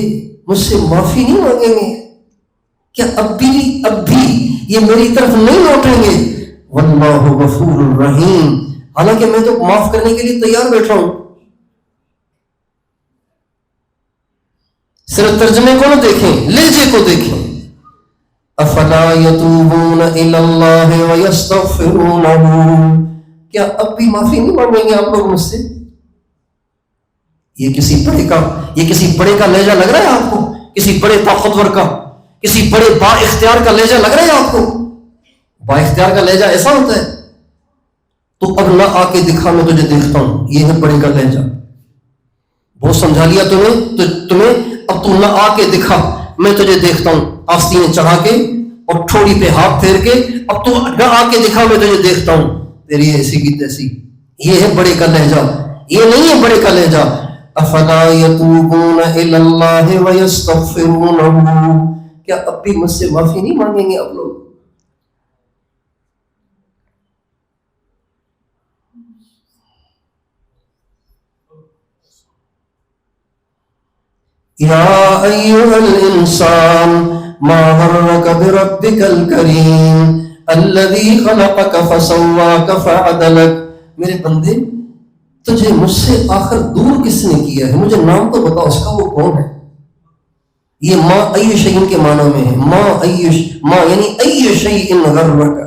مجھ سے معافی نہیں مانگیں گے؟ کیا اب بھی یہ میری طرف نہیں لوٹیں گے؟ واللہ غفور رحیم، حالانکہ میں تو معاف کرنے کے لیے تیار بیٹھا ہوں۔ صرف ترجمے کو نہ دیکھیں، لہجے کو دیکھیں۔ افلا یتوبون الی اللہ ویستغفرونہ، کیا اب بھی معافی نہیں مانگیں گے آپ لوگ مجھ سے؟ یہ کسی بڑے کا لہجہ لگ رہا ہے آپ کو؟ کسی بڑے طاقتور کا، کسی بڑے با اختیار کا لہجہ لگ رہا ہے آپ کو؟ با اختیار کا لہجہ ایسا ہوتا ہے؟ تو اب نہ آ کے دکھا، میں تجھے دیکھتا ہوں، یہ ہے بڑے کا لہجہ۔ بہت سمجھا لیا تمہیں، اب تو نہ آ کے دکھا، میں تجھے دیکھتا ہوں، آستینیں چڑھا کے اور ٹھوڑی پہ ہاتھ پھیر کے، اب تو نہ آ کے دکھا، میں تجھے دیکھتا ہوں، تیری ایسی کی تیسی۔ یہ ہے بڑے کا لہجہ، یہ نہیں ہے بڑے کا لہجہ۔ افلا یتوبون الی اللہ ویستغفرونہ، کیا اب بھی مجھ سے معافی نہیں مانگیں گے آپ لوگ؟ یا ایھا الانسان ما غرک بربک الکریم الذی خلقک فسواک فعدلک، میرے بندے تجھے مجھ سے آخر دور کس نے کیا ہے؟ مجھے نام تو بتا اس کا، وہ کون ہے؟ یہ ما ای شیء کے معنی میں ہے، ما یعنی ای شیء غرک،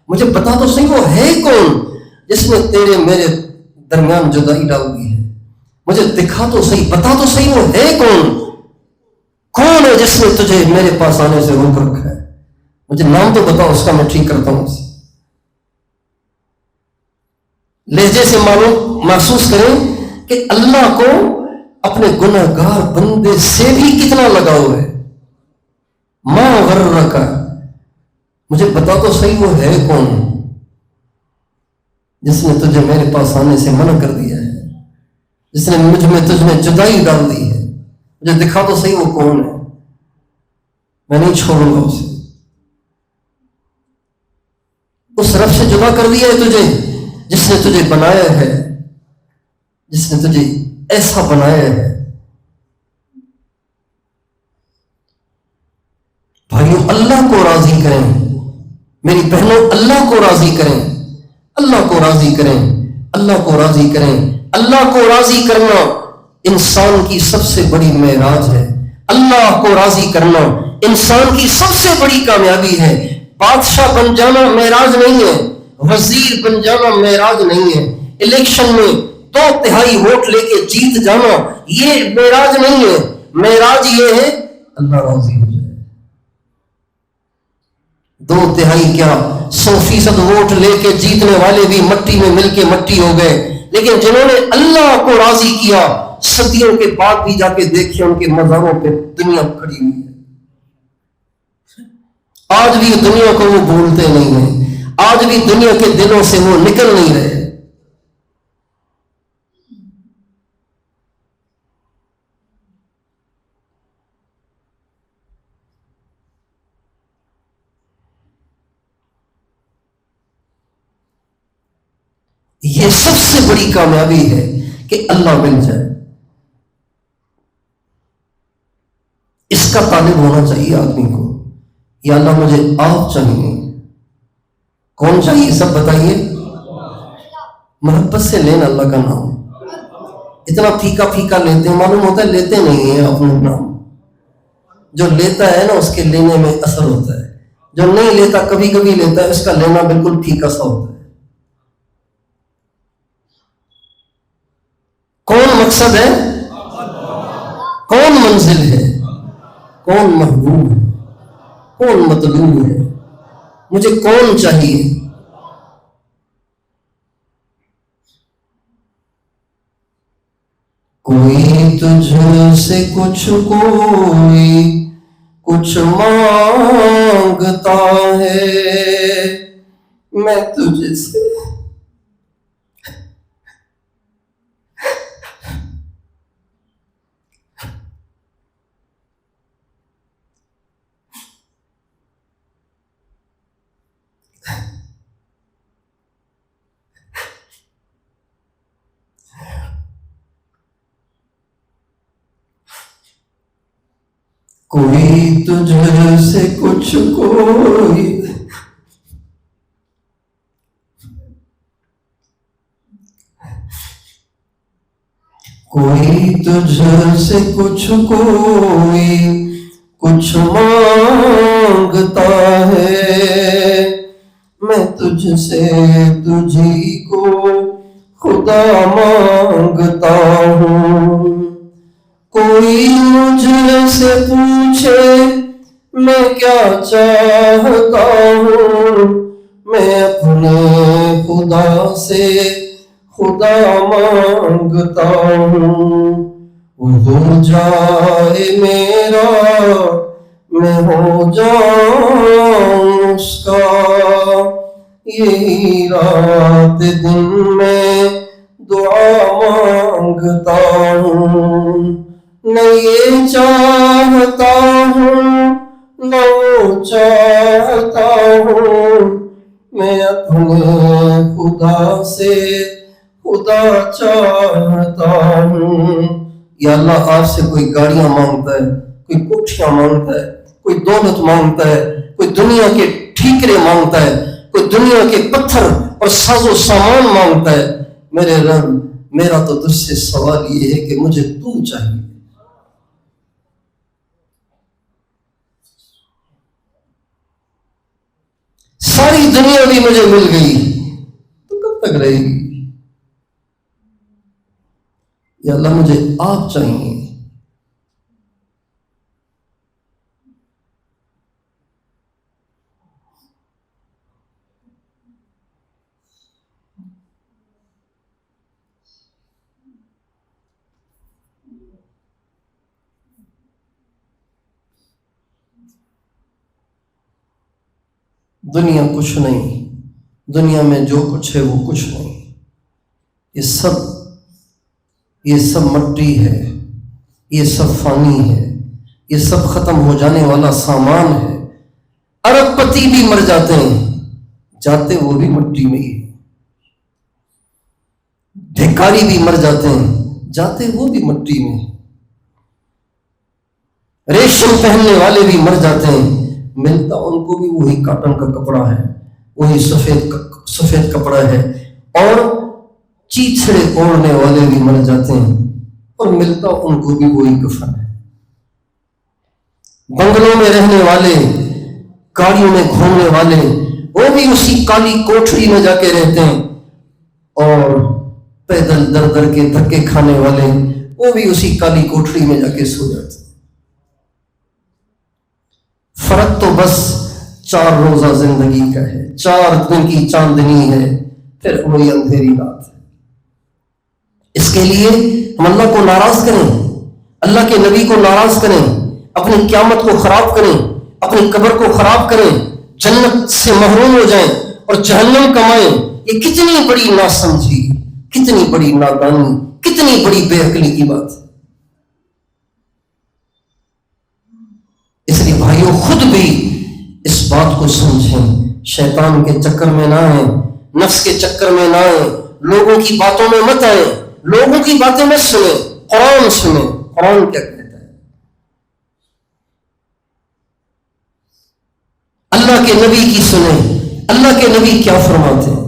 مجھے بتا تو صحیح وہ ہے کون جس نے تیرے میرے درمیان جدائی ڈال دی ہے؟ مجھے دکھا تو صحیح، بتا تو صحیح وہ ہے کون ہے جس نے تجھے میرے پاس آنے سے روک رکھا ہے؟ مجھے نام تو بتا اس کا، میں ٹھیک کرتا ہوں اسے۔ لہجے سے محسوس کریں کہ اللہ کو اپنے گناہ گار بندے سے بھی کتنا لگاؤ ہے۔ ما غرک، مجھے بتا تو صحیح وہ ہے کون جس نے تجھے میرے پاس آنے سے منع کر دیا ہے، جس نے مجھ میں تجھ میں جدائی ڈال دی ہے؟ مجھے دکھا تو صحیح وہ کون ہے، میں نہیں چھوڑوں گا اسے۔ اس رب سے جدا کر دیا ہے تجھے جس نے تجھے بنایا ہے، جس نے تجھے ایسا بنایا ہے۔ بھائیوں، اللہ کو راضی کریں، میری بہنوں اللہ کو راضی کریں، اللہ کو راضی کریں، اللہ کو راضی کریں۔ اللہ کو راضی کرنا انسان کی سب سے بڑی معراج ہے. اللہ کو راضی کرنا انسان کی سب سے بڑی کامیابی ہے. بادشاہ بن جانا معراج نہیں ہے، وزیر بن جانا معراج نہیں ہے، الیکشن میں 2/3 ووٹ لے کے جیت جانا یہ معراج نہیں ہے. معراج یہ ہے اللہ راضی ہو جائے. 2/3 کیا 100% ووٹ لے کے جیتنے والے بھی مٹی میں مل کے مٹی ہو گئے، لیکن جنہوں نے اللہ کو راضی کیا صدیوں کے بعد بھی جا کے دیکھیں ان کے مزاروں پہ دنیا کھڑی ہوئی ہے. آج بھی دنیا کو وہ بھولتے نہیں ہیں، آج بھی دنیا کے دلوں سے وہ نکل نہیں رہے. یہ سب سے بڑی کامیابی ہے کہ اللہ مل جائے. اس کا طالب ہونا چاہیے آدمی کو. یا اللہ مجھے آپ چاہیے. کون چاہیے سب بتائیے. محبت سے لینا اللہ کا نام. اتنا پھیکا پھیکا لیتے ہیں، معلوم ہوتا ہے لیتے نہیں ہیں اپنا نام. جو لیتا ہے نا اس کے لینے میں اثر ہوتا ہے، جو نہیں لیتا کبھی کبھی لیتا ہے اس کا لینا بالکل پھیکا سا ہوتا ہے. کون مقصد ہے، کون منزل ہے، کون محبوب ہے، کون مطلوب ہے، مجھے کون چاہیے. کوئی تجھ سے کچھ مانگتا ہے، میں تجھ سے کوئی تجھ سے کوئی تجھ سے کچھ مانگتا ہے، میں تجھ سے تجھی کو خدا مانگتا ہوں. کوئی مجھ سے پوچھے میں کیا چاہتا ہوں، میں اپنے خدا سے خدا مانگتا ہوں. وہ ہو جائے میرا میں ہو جاؤں اس کا، یہی رات دن میں دعا مانگتا ہوں. نہ یہ چاہتا ہوں نہ وہ چاہتا ہوں، میں اپنے خدا سے خدا چاہتا ہوں. یا اللہ آپ سے کوئی گاڑیاں مانگتا ہے، کوئی کوٹھیاں مانگتا ہے، کوئی دولت مانگتا ہے، کوئی دنیا کے ٹھیکرے مانگتا ہے، کوئی دنیا کے پتھر اور ساز و سامان مانگتا ہے. میرے رب میرا تو تجھ سے سوال یہ ہے کہ مجھے تو چاہیے. ساری دنیا بھی مجھے مل گئی تو کب تک رہے گی. یا اللہ مجھے آپ چاہیے. دنیا کچھ نہیں، دنیا میں جو کچھ ہے وہ کچھ نہیں. یہ سب مٹی ہے، یہ سب فانی ہے، یہ سب ختم ہو جانے والا سامان ہے. ارب پتی بھی مر جاتے ہیں، جاتے وہ بھی مٹی میں ہی. بھکاری بھی مر جاتے ہیں، جاتے وہ بھی مٹی میں. ریشم پہننے والے بھی مر جاتے ہیں، ملتا ان کو بھی وہی کاٹن کا کپڑا ہے، وہی سفید کپڑا ہے. اور چیچڑے اوڑھنے والے بھی مر جاتے ہیں اور ملتا ان کو بھی وہی کفن ہے. بنگلوں میں رہنے والے، گاڑیوں میں گھومنے والے، وہ بھی اسی کالی کوٹھڑی میں جا کے رہتے ہیں، اور پیدل در در کے دھکے کھانے والے وہ بھی اسی کالی کوٹھڑی میں جا کے سو جاتے ہیں. فرق تو بس 4 روزہ زندگی کا ہے، 4 دن کی چاندنی ہے، پھر وہی اندھیری رات ہے. اس کے لیے ہم اللہ کو ناراض کریں، اللہ کے نبی کو ناراض کریں، اپنی قیامت کو خراب کریں، اپنی قبر کو خراب کریں، جنت سے محروم ہو جائیں اور جہنم کمائیں. یہ کتنی بڑی ناسمجھی، کتنی بڑی نادانی، کتنی بڑی بے عقلی کی بات ہے. اس لیے بھائیوں خود بھی اس بات کو سمجھیں، شیطان کے چکر میں نہ آئیں، نفس کے چکر میں نہ آئیں، لوگوں کی باتوں میں مت آئیں، لوگوں کی باتیں مت سنیں، قرآن سنیں. قرآن کیا کہتا ہے؟ اللہ کے نبی کی سنیں، اللہ کے نبی کیا فرماتے ہیں.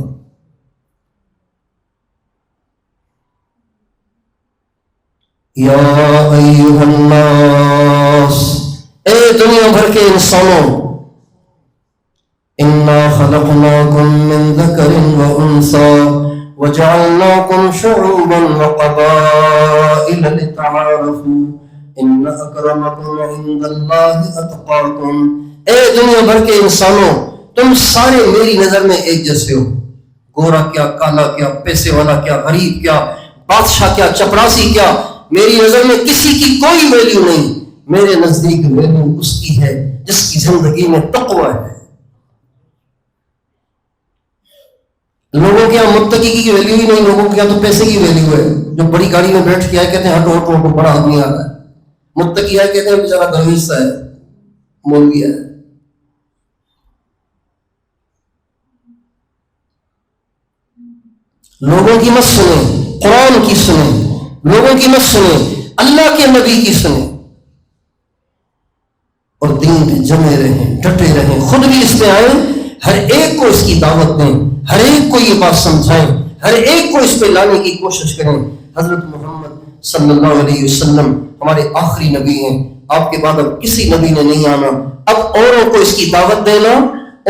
یا ایھا الناس، اے دنیا بھر کے انسانوں، انا خلقناکم من ذکر وانثی وجعلناکم شعوبا وقبائل لتعارفوا ان اکرمکم عند اللہ اتقاکم. اے دنیا بھر کے انسانوں، تم سارے میری نظر میں ایک جیسے ہو. گورا کیا، کالا کیا، پیسے والا کیا، غریب کیا، بادشاہ کیا، چپراسی کیا، میری نظر میں کسی کی کوئی ویلیو نہیں. میرے نزدیک ویلیو اس کی ہے جس کی زندگی میں تقوی ہے. لوگوں کے یہاں متقی کی ویلیو ہی نہیں، لوگوں کے یہاں تو پیسے کی ویلیو ہے. جو بڑی گاڑی میں بیٹھ کے آئے کہتے ہیں ہٹو ہٹو ہٹو، بڑا آدمی آ رہا ہے. متقی آئے کہتے ہیں بیچارہ درویش سا ہے، مولوی ہے. لوگوں کی مت سنیں، قرآن کی سنیں. لوگوں کی مت سنیں، اللہ کے نبی کی سنیں، اور دین پہ جمے رہیں، ڈٹے رہیں. خود بھی اس پہ آئیں، ہر ایک کو اس کی دعوت دیں، ہر ایک کو یہ بات سمجھائیں، ہر ایک کو اس پہ لانے کی کوشش کریں. حضرت محمد صلی اللہ علیہ وسلم ہمارے آخری نبی ہیں. آپ کے بعد اب کسی نبی نے نہیں آنا. اب اوروں کو اس کی دعوت دینا،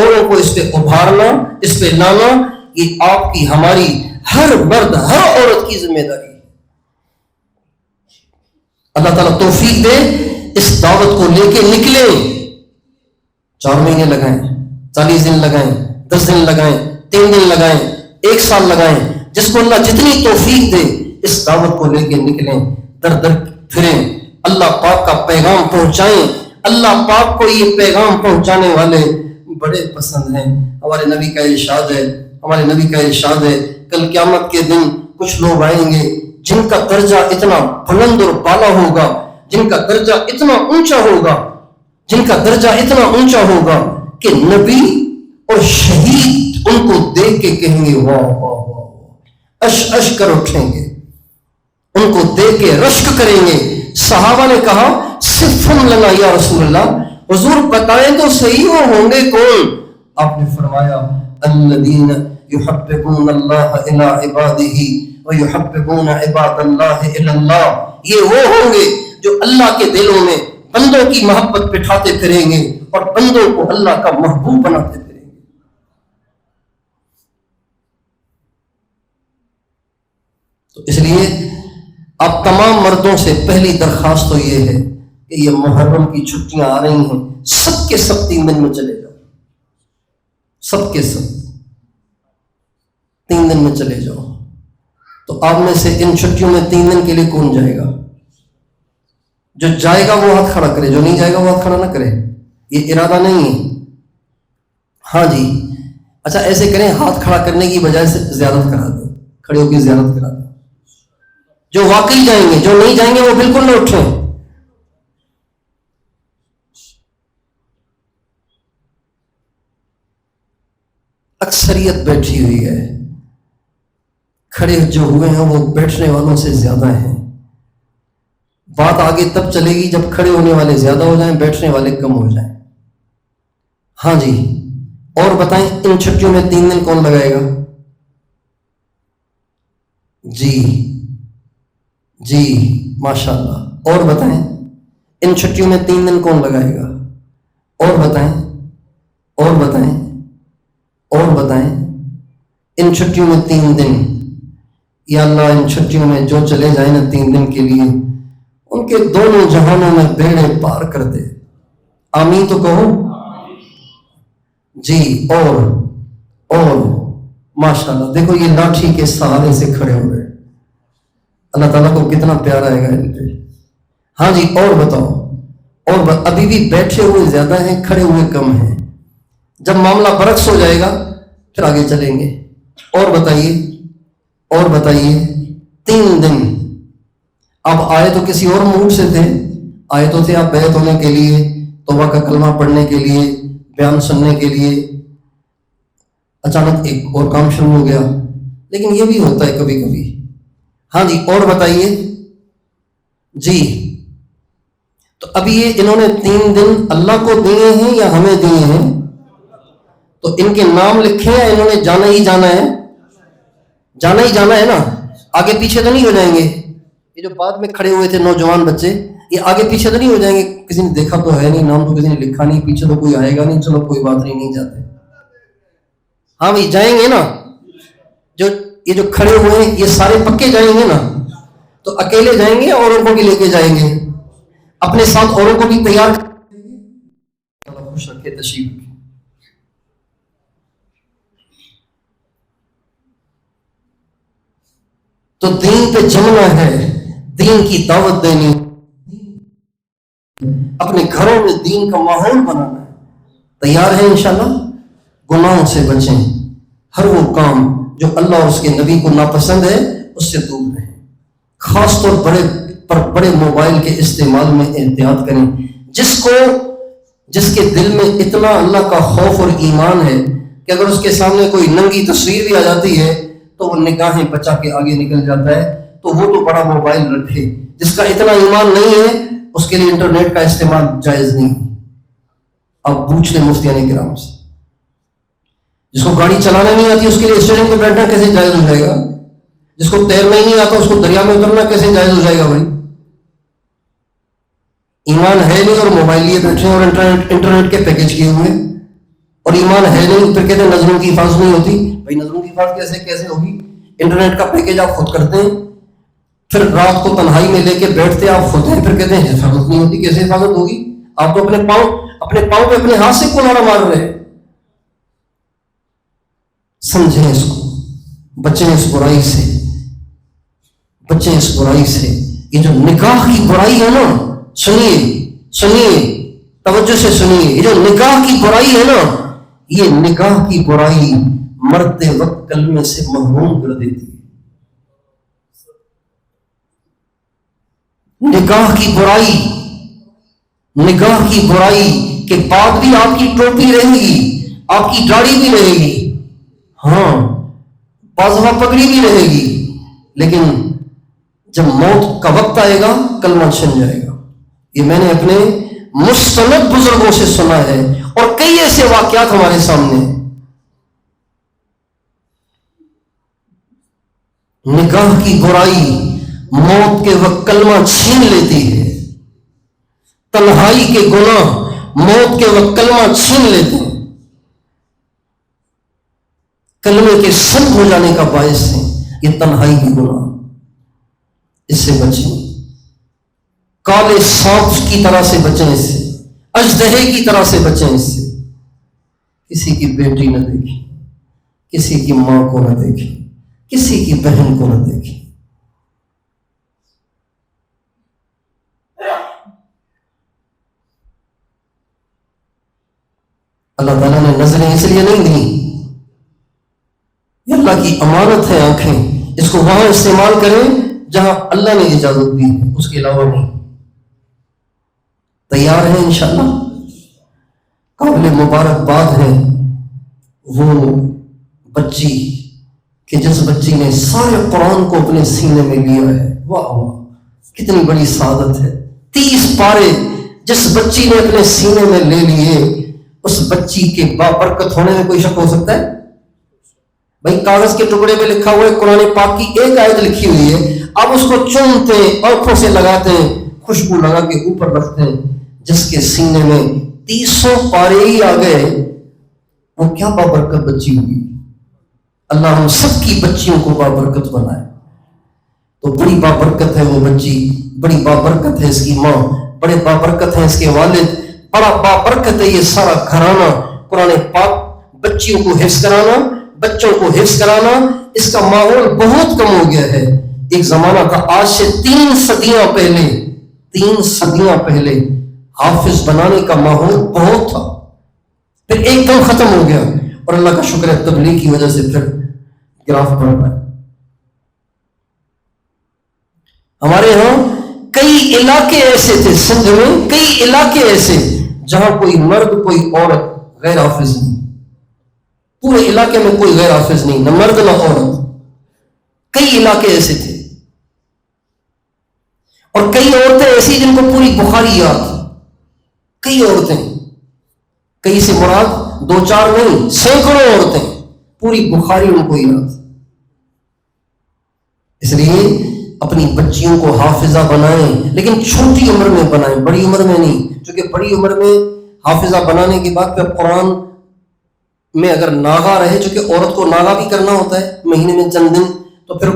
اوروں کو اس پہ ابھارنا، اس پہ لانا، یہ آپ کی، ہماری، ہر مرد ہر عورت کی ذمہ داری ہے. اللہ تعالیٰ توفیق دے، اس دعوت کو لے کے نکلیں. 4 مہینے لگائیں، 40 دن لگائیں، 10 دن لگائیں، 3 دن لگائیں، 1 سال لگائیں، جس کو اللہ جتنی توفیق دے اس دعوت کو لے کے نکلیں، در در پھریں، اللہ پاک کا پیغام پہنچائیں. اللہ پاک کو یہ پیغام پہنچانے والے بڑے پسند ہیں. ہمارے نبی کا ارشاد ہے، ہمارے نبی کا ارشاد ہے، کل قیامت کے دن کچھ لوگ آئیں گے جن کا درجہ اتنا بلند اور بالا ہوگا، جن کا درجہ اتنا اونچا ہوگا، جن کا درجہ اتنا اونچا ہوگا کہ نبی اور شہید ان کو دیکھ کے کہیں گے واہ واہ واہ، اش اش کر اٹھیں گے، ان کو دیکھ کے رشک کریں گے. صحابہ نے کہا صفن لنا یا رسول اللہ، حضور بتائیں تو صحیح وہ ہوں گے کون؟ آپ نے فرمایا الذین یحببون اللہ الی عبادہ ویحببون عباد اللہ الی اللہ. یہ وہ ہوں گے جو اللہ کے دلوں میں بندوں کی محبت بٹھاتے پھریں گے اور بندوں کو اللہ کا محبوب بناتے پھریں گے. تو اس لیے اب تمام مردوں سے پہلی درخواست تو یہ ہے کہ یہ محرم کی چھٹیاں آ رہی ہیں، سب کے سب 3 دن میں چلے جاؤ، سب کے سب 3 دن میں چلے جاؤ. تو آپ میں سے ان چھٹیوں میں 3 دن کے لیے کون جائے گا؟ جو جائے گا وہ ہاتھ کھڑا کرے، جو نہیں جائے گا وہ ہاتھ کھڑا نہ کرے. یہ ارادہ نہیں ہے. ہاں جی، اچھا ایسے کریں، ہاتھ کھڑا کرنے کی بجائے سے زیارت کرا دیں، کھڑے ہو کے زیارت کرا دیں. جو واقعی جائیں گے، جو نہیں جائیں گے وہ بالکل نہ اٹھیں. اکثریت بیٹھی ہوئی ہے، کھڑے جو ہوئے ہیں وہ بیٹھنے والوں سے زیادہ ہیں. بات آگے تب چلے گی جب کھڑے ہونے والے زیادہ ہو جائیں، بیٹھنے والے کم ہو جائیں. ہاں جی، اور بتائیں ان چھٹیوں میں 3 دن کون لگائے گا؟ جی جی ماشاءاللہ. اور بتائیں ان چھٹیوں میں 3 دن کون لگائے گا؟ اور بتائیں اور بتائیں اور بتائیں ان چھٹیوں میں 3 دن. یا اللہ ان چھٹیوں میں جو چلے جائیں نا 3 دن کے لیے ان کے دونوں جہانوں میں بیڑے پار کر دے. آمین تو کہو. جی. اور ماشاءاللہ دیکھو یہ لاٹھی کے سہارے سے کھڑے ہو گئے. اللہ تعالیٰ کو کتنا پیار آئے گا ان پہ. ہاں جی. اور بتاؤ. ابھی بھی بیٹھے ہوئے زیادہ ہیں, کھڑے ہوئے کم ہیں. جب معاملہ برعکس ہو جائے گا پھر آگے چلیں گے. اور بتائیے 3 دن. اب آئے تو کسی اور موڈ سے تھے, آئے تو تھے آپ بیعت ہونے کے لیے, توبہ کا کلمہ پڑھنے کے لیے, بیان سننے کے لیے. اچانک ایک اور کام شروع ہو گیا. لیکن یہ بھی ہوتا ہے کبھی کبھی. ہاں جی. اور بتائیے. جی. تو ابھی یہ انہوں نے 3 دن اللہ کو دیے ہیں یا ہمیں دیے ہیں؟ تو ان کے نام لکھے ہیں, انہوں نے جانا ہی جانا ہے. جانا ہی جانا ہے نا. آگے پیچھے تو نہیں ہو جائیں گے. یہ جو بعد میں کھڑے ہوئے تھے نوجوان بچے, یہ آگے پیچھے تو نہیں ہو جائیں گے. کسی نے دیکھا تو ہے نہیں, نام تو کسی نے لکھا نہیں, پیچھے تو کوئی آئے گا نہیں, چلو کوئی بات نہیں جاتے. ہاں بھائی جائیں گے نا. یہ جو کھڑے ہوئے ہیں یہ سارے پکے جائیں گے نا. تو اکیلے جائیں گے اوروں کو بھی لے کے جائیں گے, اپنے ساتھ اوروں کو بھی تیار خوش رکھے تشریف. تو دین پہ جمنا ہے, دین کی دعوت دینی, اپنے گھروں میں دین کا ماحول بنانا ہے. تیار ہے انشاءاللہ. گناہوں سے بچیں, ہر وہ کام جو اللہ اور اس کے نبی کو ناپسند ہے اس سے دور رہیں. خاص طور بڑے موبائل کے استعمال میں احتیاط کریں. جس کے دل میں اتنا اللہ کا خوف اور ایمان ہے کہ اگر اس کے سامنے کوئی ننگی تصویر بھی آ جاتی ہے تو وہ نگاہیں بچا کے آگے نکل جاتا ہے, تو وہ تو بڑا موبائل رکھے. جس کا اتنا ایمان نہیں ہے اس کے لیے انٹرنیٹ کا استعمال جائز نہیں. اب پوچھ لیں مفتیان کرام سے. جس کو گاڑی چلانا نہیں آتی اس کے لیے اسٹیئرنگ پہ بیٹھنا کیسے جائز ہو جائے گا؟ جس کو تیرنا ہی نہیں آتا اس کو دریا میں اترنا کیسے جائز ہو جائے گا بھائی؟ ایمان ہے نہیں اور موبائل لیے بیٹھے اور انٹرنیٹ کے پیکج کیے ہوئے, اور ایمان ہے نہیں پھر کہتے ہیں نظروں کی حفاظت نہیں ہوتی. بھائی نظروں کی حفاظت کیسے ہوگی؟ انٹرنیٹ کا پیکج آپ خود کرتے ہیں, پھر رات کو تنہائی میں لے کے بیٹھتے آپ خود ہیں, پھر کہتے ہیں حفاظت نہیں ہوتی. کیسے حفاظت ہوگی؟ آپ تو اپنے پاؤں پہ اپنے ہاتھ سے کنارا مار رہے ہیں. سمجھیں اس کو, بچیں اس برائی سے, بچیں اس برائی سے. یہ جو نکاح کی برائی ہے نا, سنیے توجہ سے سنیے. یہ جو نکاح کی برائی ہے نا, یہ نکاح کی برائی مرتے وقت کلمے سے محروم کر دیتی ہے. نکاح کی برائی کے بعد بھی آپ کی ٹوپی رہے گی, آپ کی داڑھی بھی رہے گی, ہاں بعض دفعہ پگڑی بھی رہے گی, لیکن جب موت کا وقت آئے گا کلمہ چھن جائے گا. یہ میں نے اپنے مستند بزرگوں سے سنا ہے, اور کئی ایسے واقعات ہمارے سامنے. نکاح کی برائی موت کے وقت کلمہ چھین لیتی ہے. تنہائی کے گناہ موت کے وقت کلمہ چھین لیتے ہیں, کلمے کے سند ہو جانے کا باعث ہے یہ تنہائی کے گناہ. اس سے بچیں, کالے سانپ کی طرح سے بچیں, اس سے اژدہے کی طرح سے بچیں. اس سے کسی کی بیٹی نہ دیکھیں, کسی کی ماں کو نہ دیکھیں, کسی کی بہن کو نہ دیکھیں. اللہ تعالیٰ نے نظریں اس لیے نہیں دی, یہ اللہ کی امانت ہے آنکھیں, اس کو وہاں استعمال کریں جہاں اللہ نے اجازت دی ہے, اس کے علاوہ نہیں. تیار ہیں انشاءاللہ؟ قابل مبارکباد ہے وہ بچی کہ جس بچی نے سارے قرآن کو اپنے سینے میں لیا ہے. واہ واہ, کتنی بڑی سعادت ہے. 30 پارے جس بچی نے اپنے سینے میں لے لیے, اس بچی کے بابرکت ہونے میں کوئی شک ہو سکتا ہے؟ بھائی کاغذ کے ٹکڑے پہ لکھا ہوا ہے قرآن پاک کی ایک آیت لکھی ہوئی ہے، اب اس کو چومتے ہیں، آنکھوں سے لگاتے ہیں، خوشبو لگا کے اوپر رکھتے ہیں، جس کے سینے میں 300 پارے ہی آ گئے، وہ کیا بابرکت بچی ہوگی۔ اللہ ہم سب کی بچیوں کو بابرکت بنائے۔ تو بڑی بابرکت ہے وہ بچی، بڑی بابرکت ہے اس کی ماں، بڑے بابرکت ہیں اس کے والد، بڑا بابرکت ہے یہ سارا گھرانہ۔ قرآن پاک بچیوں کو حفظ کرانا، بچوں کو حفظ کرانا، اس کا ماحول بہت کم ہو گیا ہے۔ ایک زمانہ تھا، آج سے 3 صدیاں پہلے حافظ بنانے کا ماحول بہت تھا، پھر ایک دم ختم ہو گیا، اور اللہ کا شکر ہے تبلیغ کی وجہ سے پھر گراف بڑھ رہا ہے۔ ہمارے ہاں کئی علاقے ایسے تھے، سندھ میں کئی علاقے ایسے جہاں کوئی مرد کوئی عورت غیر حافظ نہیں، پورے علاقے میں کوئی غیر حافظ نہیں، نہ مرد نہ عورت، کئی علاقے ایسے تھے۔ اور کئی عورتیں ایسی جن کو پوری بخاری یاد، کئی عورتیں، کئی سے مراد 2-4 نہیں، سینکڑوں عورتیں، پوری بخاری ان کو یاد۔ اس لیے اپنی بچیوں کو حافظہ بنائیں، لیکن چھوٹی عمر میں بنائیں، بڑی عمر میں نہیں، چونکہ بڑی عمر میں حافظہ بنانے کے بعد پھر قرآن میں اگر ناغا رہے، چونکہ عورت کو ناغا بھی کرنا ہوتا ہے مہینے میں چند دن، تو پھر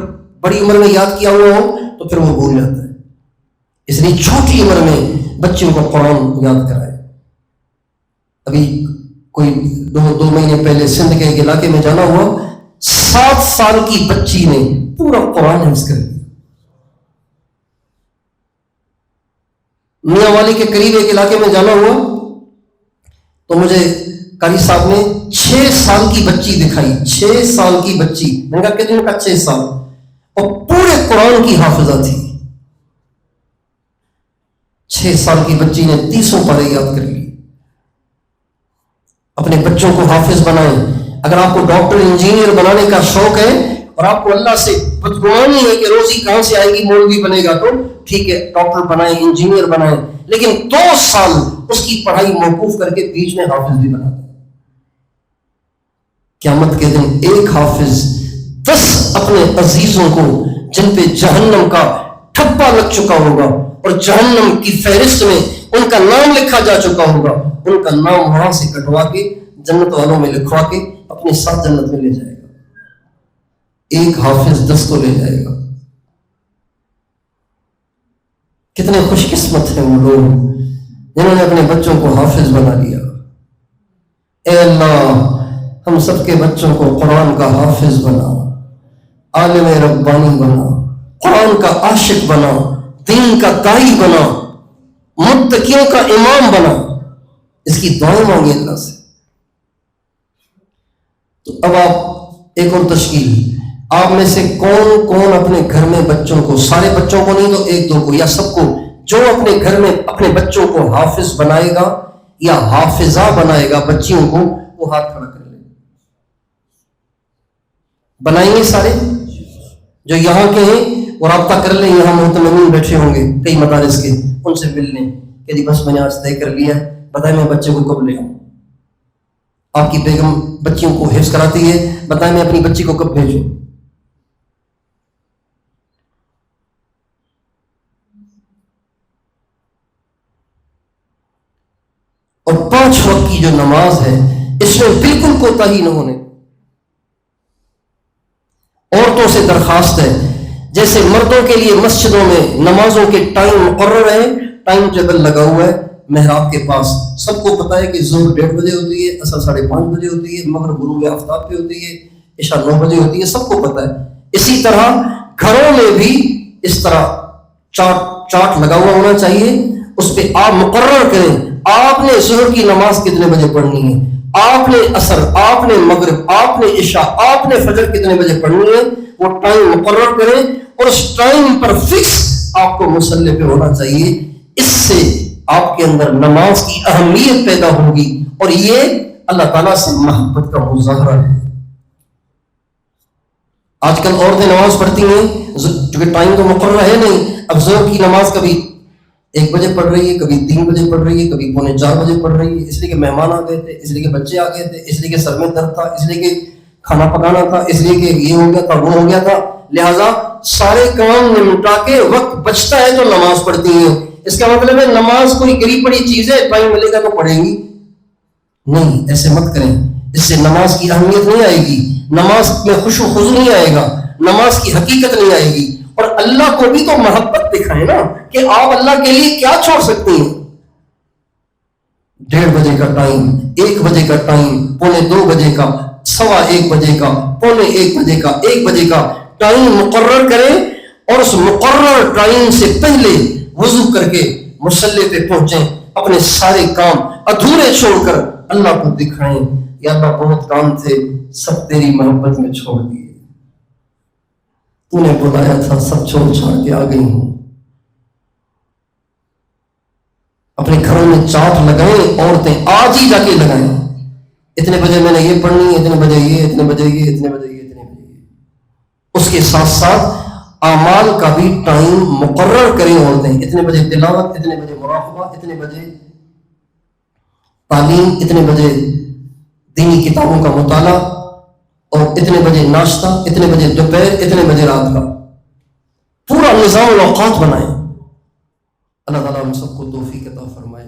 بڑی عمر میں یاد کیا ہوا ہو تو پھر وہ بھول جاتا ہے۔ اس لیے چھوٹی عمر میں بچوں کو قرآن یاد کرائے۔ ابھی کوئی 2 مہینے پہلے سندھ کے ایک علاقے میں جانا ہوا، 7 سال کی بچی نے پورا قرآن حفظ کر لیا۔ میاں والی کے قریب ایک علاقے میں جانا ہوا تو مجھے قاری صاحب نے 6 سال کی بچی دکھائی، 6 سال کی بچی، میں نے کہا کتنے کا؟ 6 سال، اور پورے قرآن کی حافظہ تھی۔ 6 سال کی بچی نے 300 پارے یاد کر لی۔ اپنے بچوں کو حافظ بنائیں۔ اگر آپ کو ڈاکٹر انجینئر بنانے کا شوق ہے اور آپ کو اللہ سے بدگمانی ہے کہ روزی کہاں سے آئے گی، مولوی بنے گا، تو ٹھیک ہے، ڈاکٹر بنائیں، انجینئر بنائیں، لیکن 2 سال اس کی پڑھائی موقوف کر کے بیچ میں حافظ بھی بنا دیں۔ قیامت کے دن ایک حافظ 10 اپنے عزیزوں کو جن پہ جہنم کا ٹھپا لگ چکا ہوگا اور جہنم کی فہرست میں ان کا نام لکھا جا چکا ہوگا، ان کا نام وہاں سے کٹوا کے جنت والوں میں لکھوا کے اپنے ساتھ جنت میں لے جائے گا۔ ایک حافظ 10 کو لے جائے گا۔ کتنے خوش قسمت ہیں وہ لوگ جنہوں نے اپنے بچوں کو حافظ بنا لیا۔ اے اللہ ہم سب کے بچوں کو قرآن کا حافظ بنا، عالم ربانی بنا، قرآن کا عاشق بنا، دین کا داعی بنا، متقیوں کا امام بنا۔ اس کی دعائیں مانگے اللہ سے۔ تو اب آپ ایک اور تشکیل، آپ میں سے کون کون اپنے گھر میں بچوں کو، سارے بچوں کو نہیں تو 1-2 کو یا سب کو، جو اپنے گھر میں اپنے بچوں کو حافظ بنائے گا یا حافظہ بنائے گا بچیوں کو، وہ ہاتھ کھڑا کر لے۔ بنائیں گے سارے جو یہاں کے ہیں، اور رابطہ کر لیں، یہاں محتممین بیٹھے ہوں گے کئی مدارس کے، ان سے مل لیں کہ جی بس میں نے آج طے کر لیا ہے، بتائیں میں بچے کو کب لے آؤں۔ آپ کی بیگم بچیوں کو حفظ کراتی ہے، بتائیں میں اپنی بچی کو کب بھیجوں۔ اور 5 وقت کی جو نماز ہے اس میں بالکل کوتاہی نہ ہونے۔ عورتوں سے درخواست ہے، جیسے مردوں کے لیے مسجدوں میں نمازوں کے ٹائم مقرر ہے، ٹائم ٹیبل لگا ہوا ہے محراب کے پاس، سب کو پتا ہے کہ ظہر 1:30 بجے ہوتی ہے، عصر 5:30 بجے ہوتی ہے، مغرب غروب آفتاب پہ ہوتی ہے، عشاء 9 بجے ہوتی ہے، سب کو پتا ہے۔ اسی طرح گھروں میں بھی اس طرح چارٹ لگا ہوا ہونا چاہیے، اس پہ آپ مقرر کریں آپ نے ظہر کی نماز کتنے بجے پڑھنی ہے، آپ نے عصر، آپ نے مغرب، آپ نے عشاء، آپ نے فجر کتنے بجے پڑھنی ہے، وہ ٹائم مقرر کریں اور اس ٹائم پر فکس آپ کو مصلی پہ ہونا چاہیے۔ اس سے آپ کے اندر نماز کی اہمیت پیدا ہوگی اور یہ اللہ تعالیٰ سے محبت کا مظاہرہ ہے۔ آج کل عورتیں نماز پڑھتی ہیں کیونکہ ٹائم تو مقرر ہے نہیں، اب ظہر کی نماز کبھی 1 بجے پڑھ رہی ہے، کبھی 3 بجے پڑھ رہی ہے، کبھی 3:45 بجے پڑھ رہی ہے، اس لیے کہ مہمان آ گئے تھے، اس لیے کہ بچے آ گئے تھے، اس لیے کہ سر میں درد تھا، اس لیے کہ کھانا پکانا تھا اس لیے کہ یہ ہو گیا تھا وہ ہو گیا تھا، لہذا سارے کام نمٹا کے وقت بچتا ہے تو نماز پڑھتی ہیں. اس کا مطلب ہے نماز کوئی گری پڑی چیز ہے، ٹائم ملے گا تو پڑھیں گی نہیں. ایسے مت کریں، اس سے نماز کی اہمیت نہیں آئے گی، نماز میں خوش و خضوع نہیں آئے گا، نماز کی حقیقت نہیں آئے گی. اور اللہ کو بھی تو محبت دکھائیں نا کہ آپ اللہ کے لیے کیا چھوڑ سکتی ہیں. 1:30 بجے کا ٹائم، 1 بجے کا ٹائم، 2:45 بجے کا، 1:15 بجے کا، 1:45 بجے کا، 1 بجے کا ٹائم مقرر کریں اور اس مقرر ٹائم سے پہلے وضو کر کے مصلی پہ پہنچیں، اپنے سارے کام ادھورے چھوڑ کر اللہ کو دکھائیں، یا اللہ بہت کام تھے سب تیری محبت میں چھوڑ دیے، تو نے بلایا تھا سب چھوڑ چھاڑ کے آ گئی ہوں. اپنے گھروں میں چاٹ لگائیں، عورتیں آج ہی جا کے لگائیں، اتنے بجے میں نے یہ پڑھنی ہے، اتنے بجے یہ، اتنے بجے یہ، اتنے بجے یہ، اتنے بجے یہ. اس کے ساتھ ساتھ اعمال کا بھی ٹائم مقرر کریں عورتیں، اتنے بجے تلاوت، اتنے بجے مراقبہ، اتنے بجے تعلیم، اتنے بجے دینی کتابوں کا مطالعہ، اور اتنے بجے ناشتہ، اتنے بجے دوپہر، اتنے بجے رات کا پورا نظام الاوقات بنائیں. اللہ تعالیٰ ہم سب کو توفیق عطا فرمائے.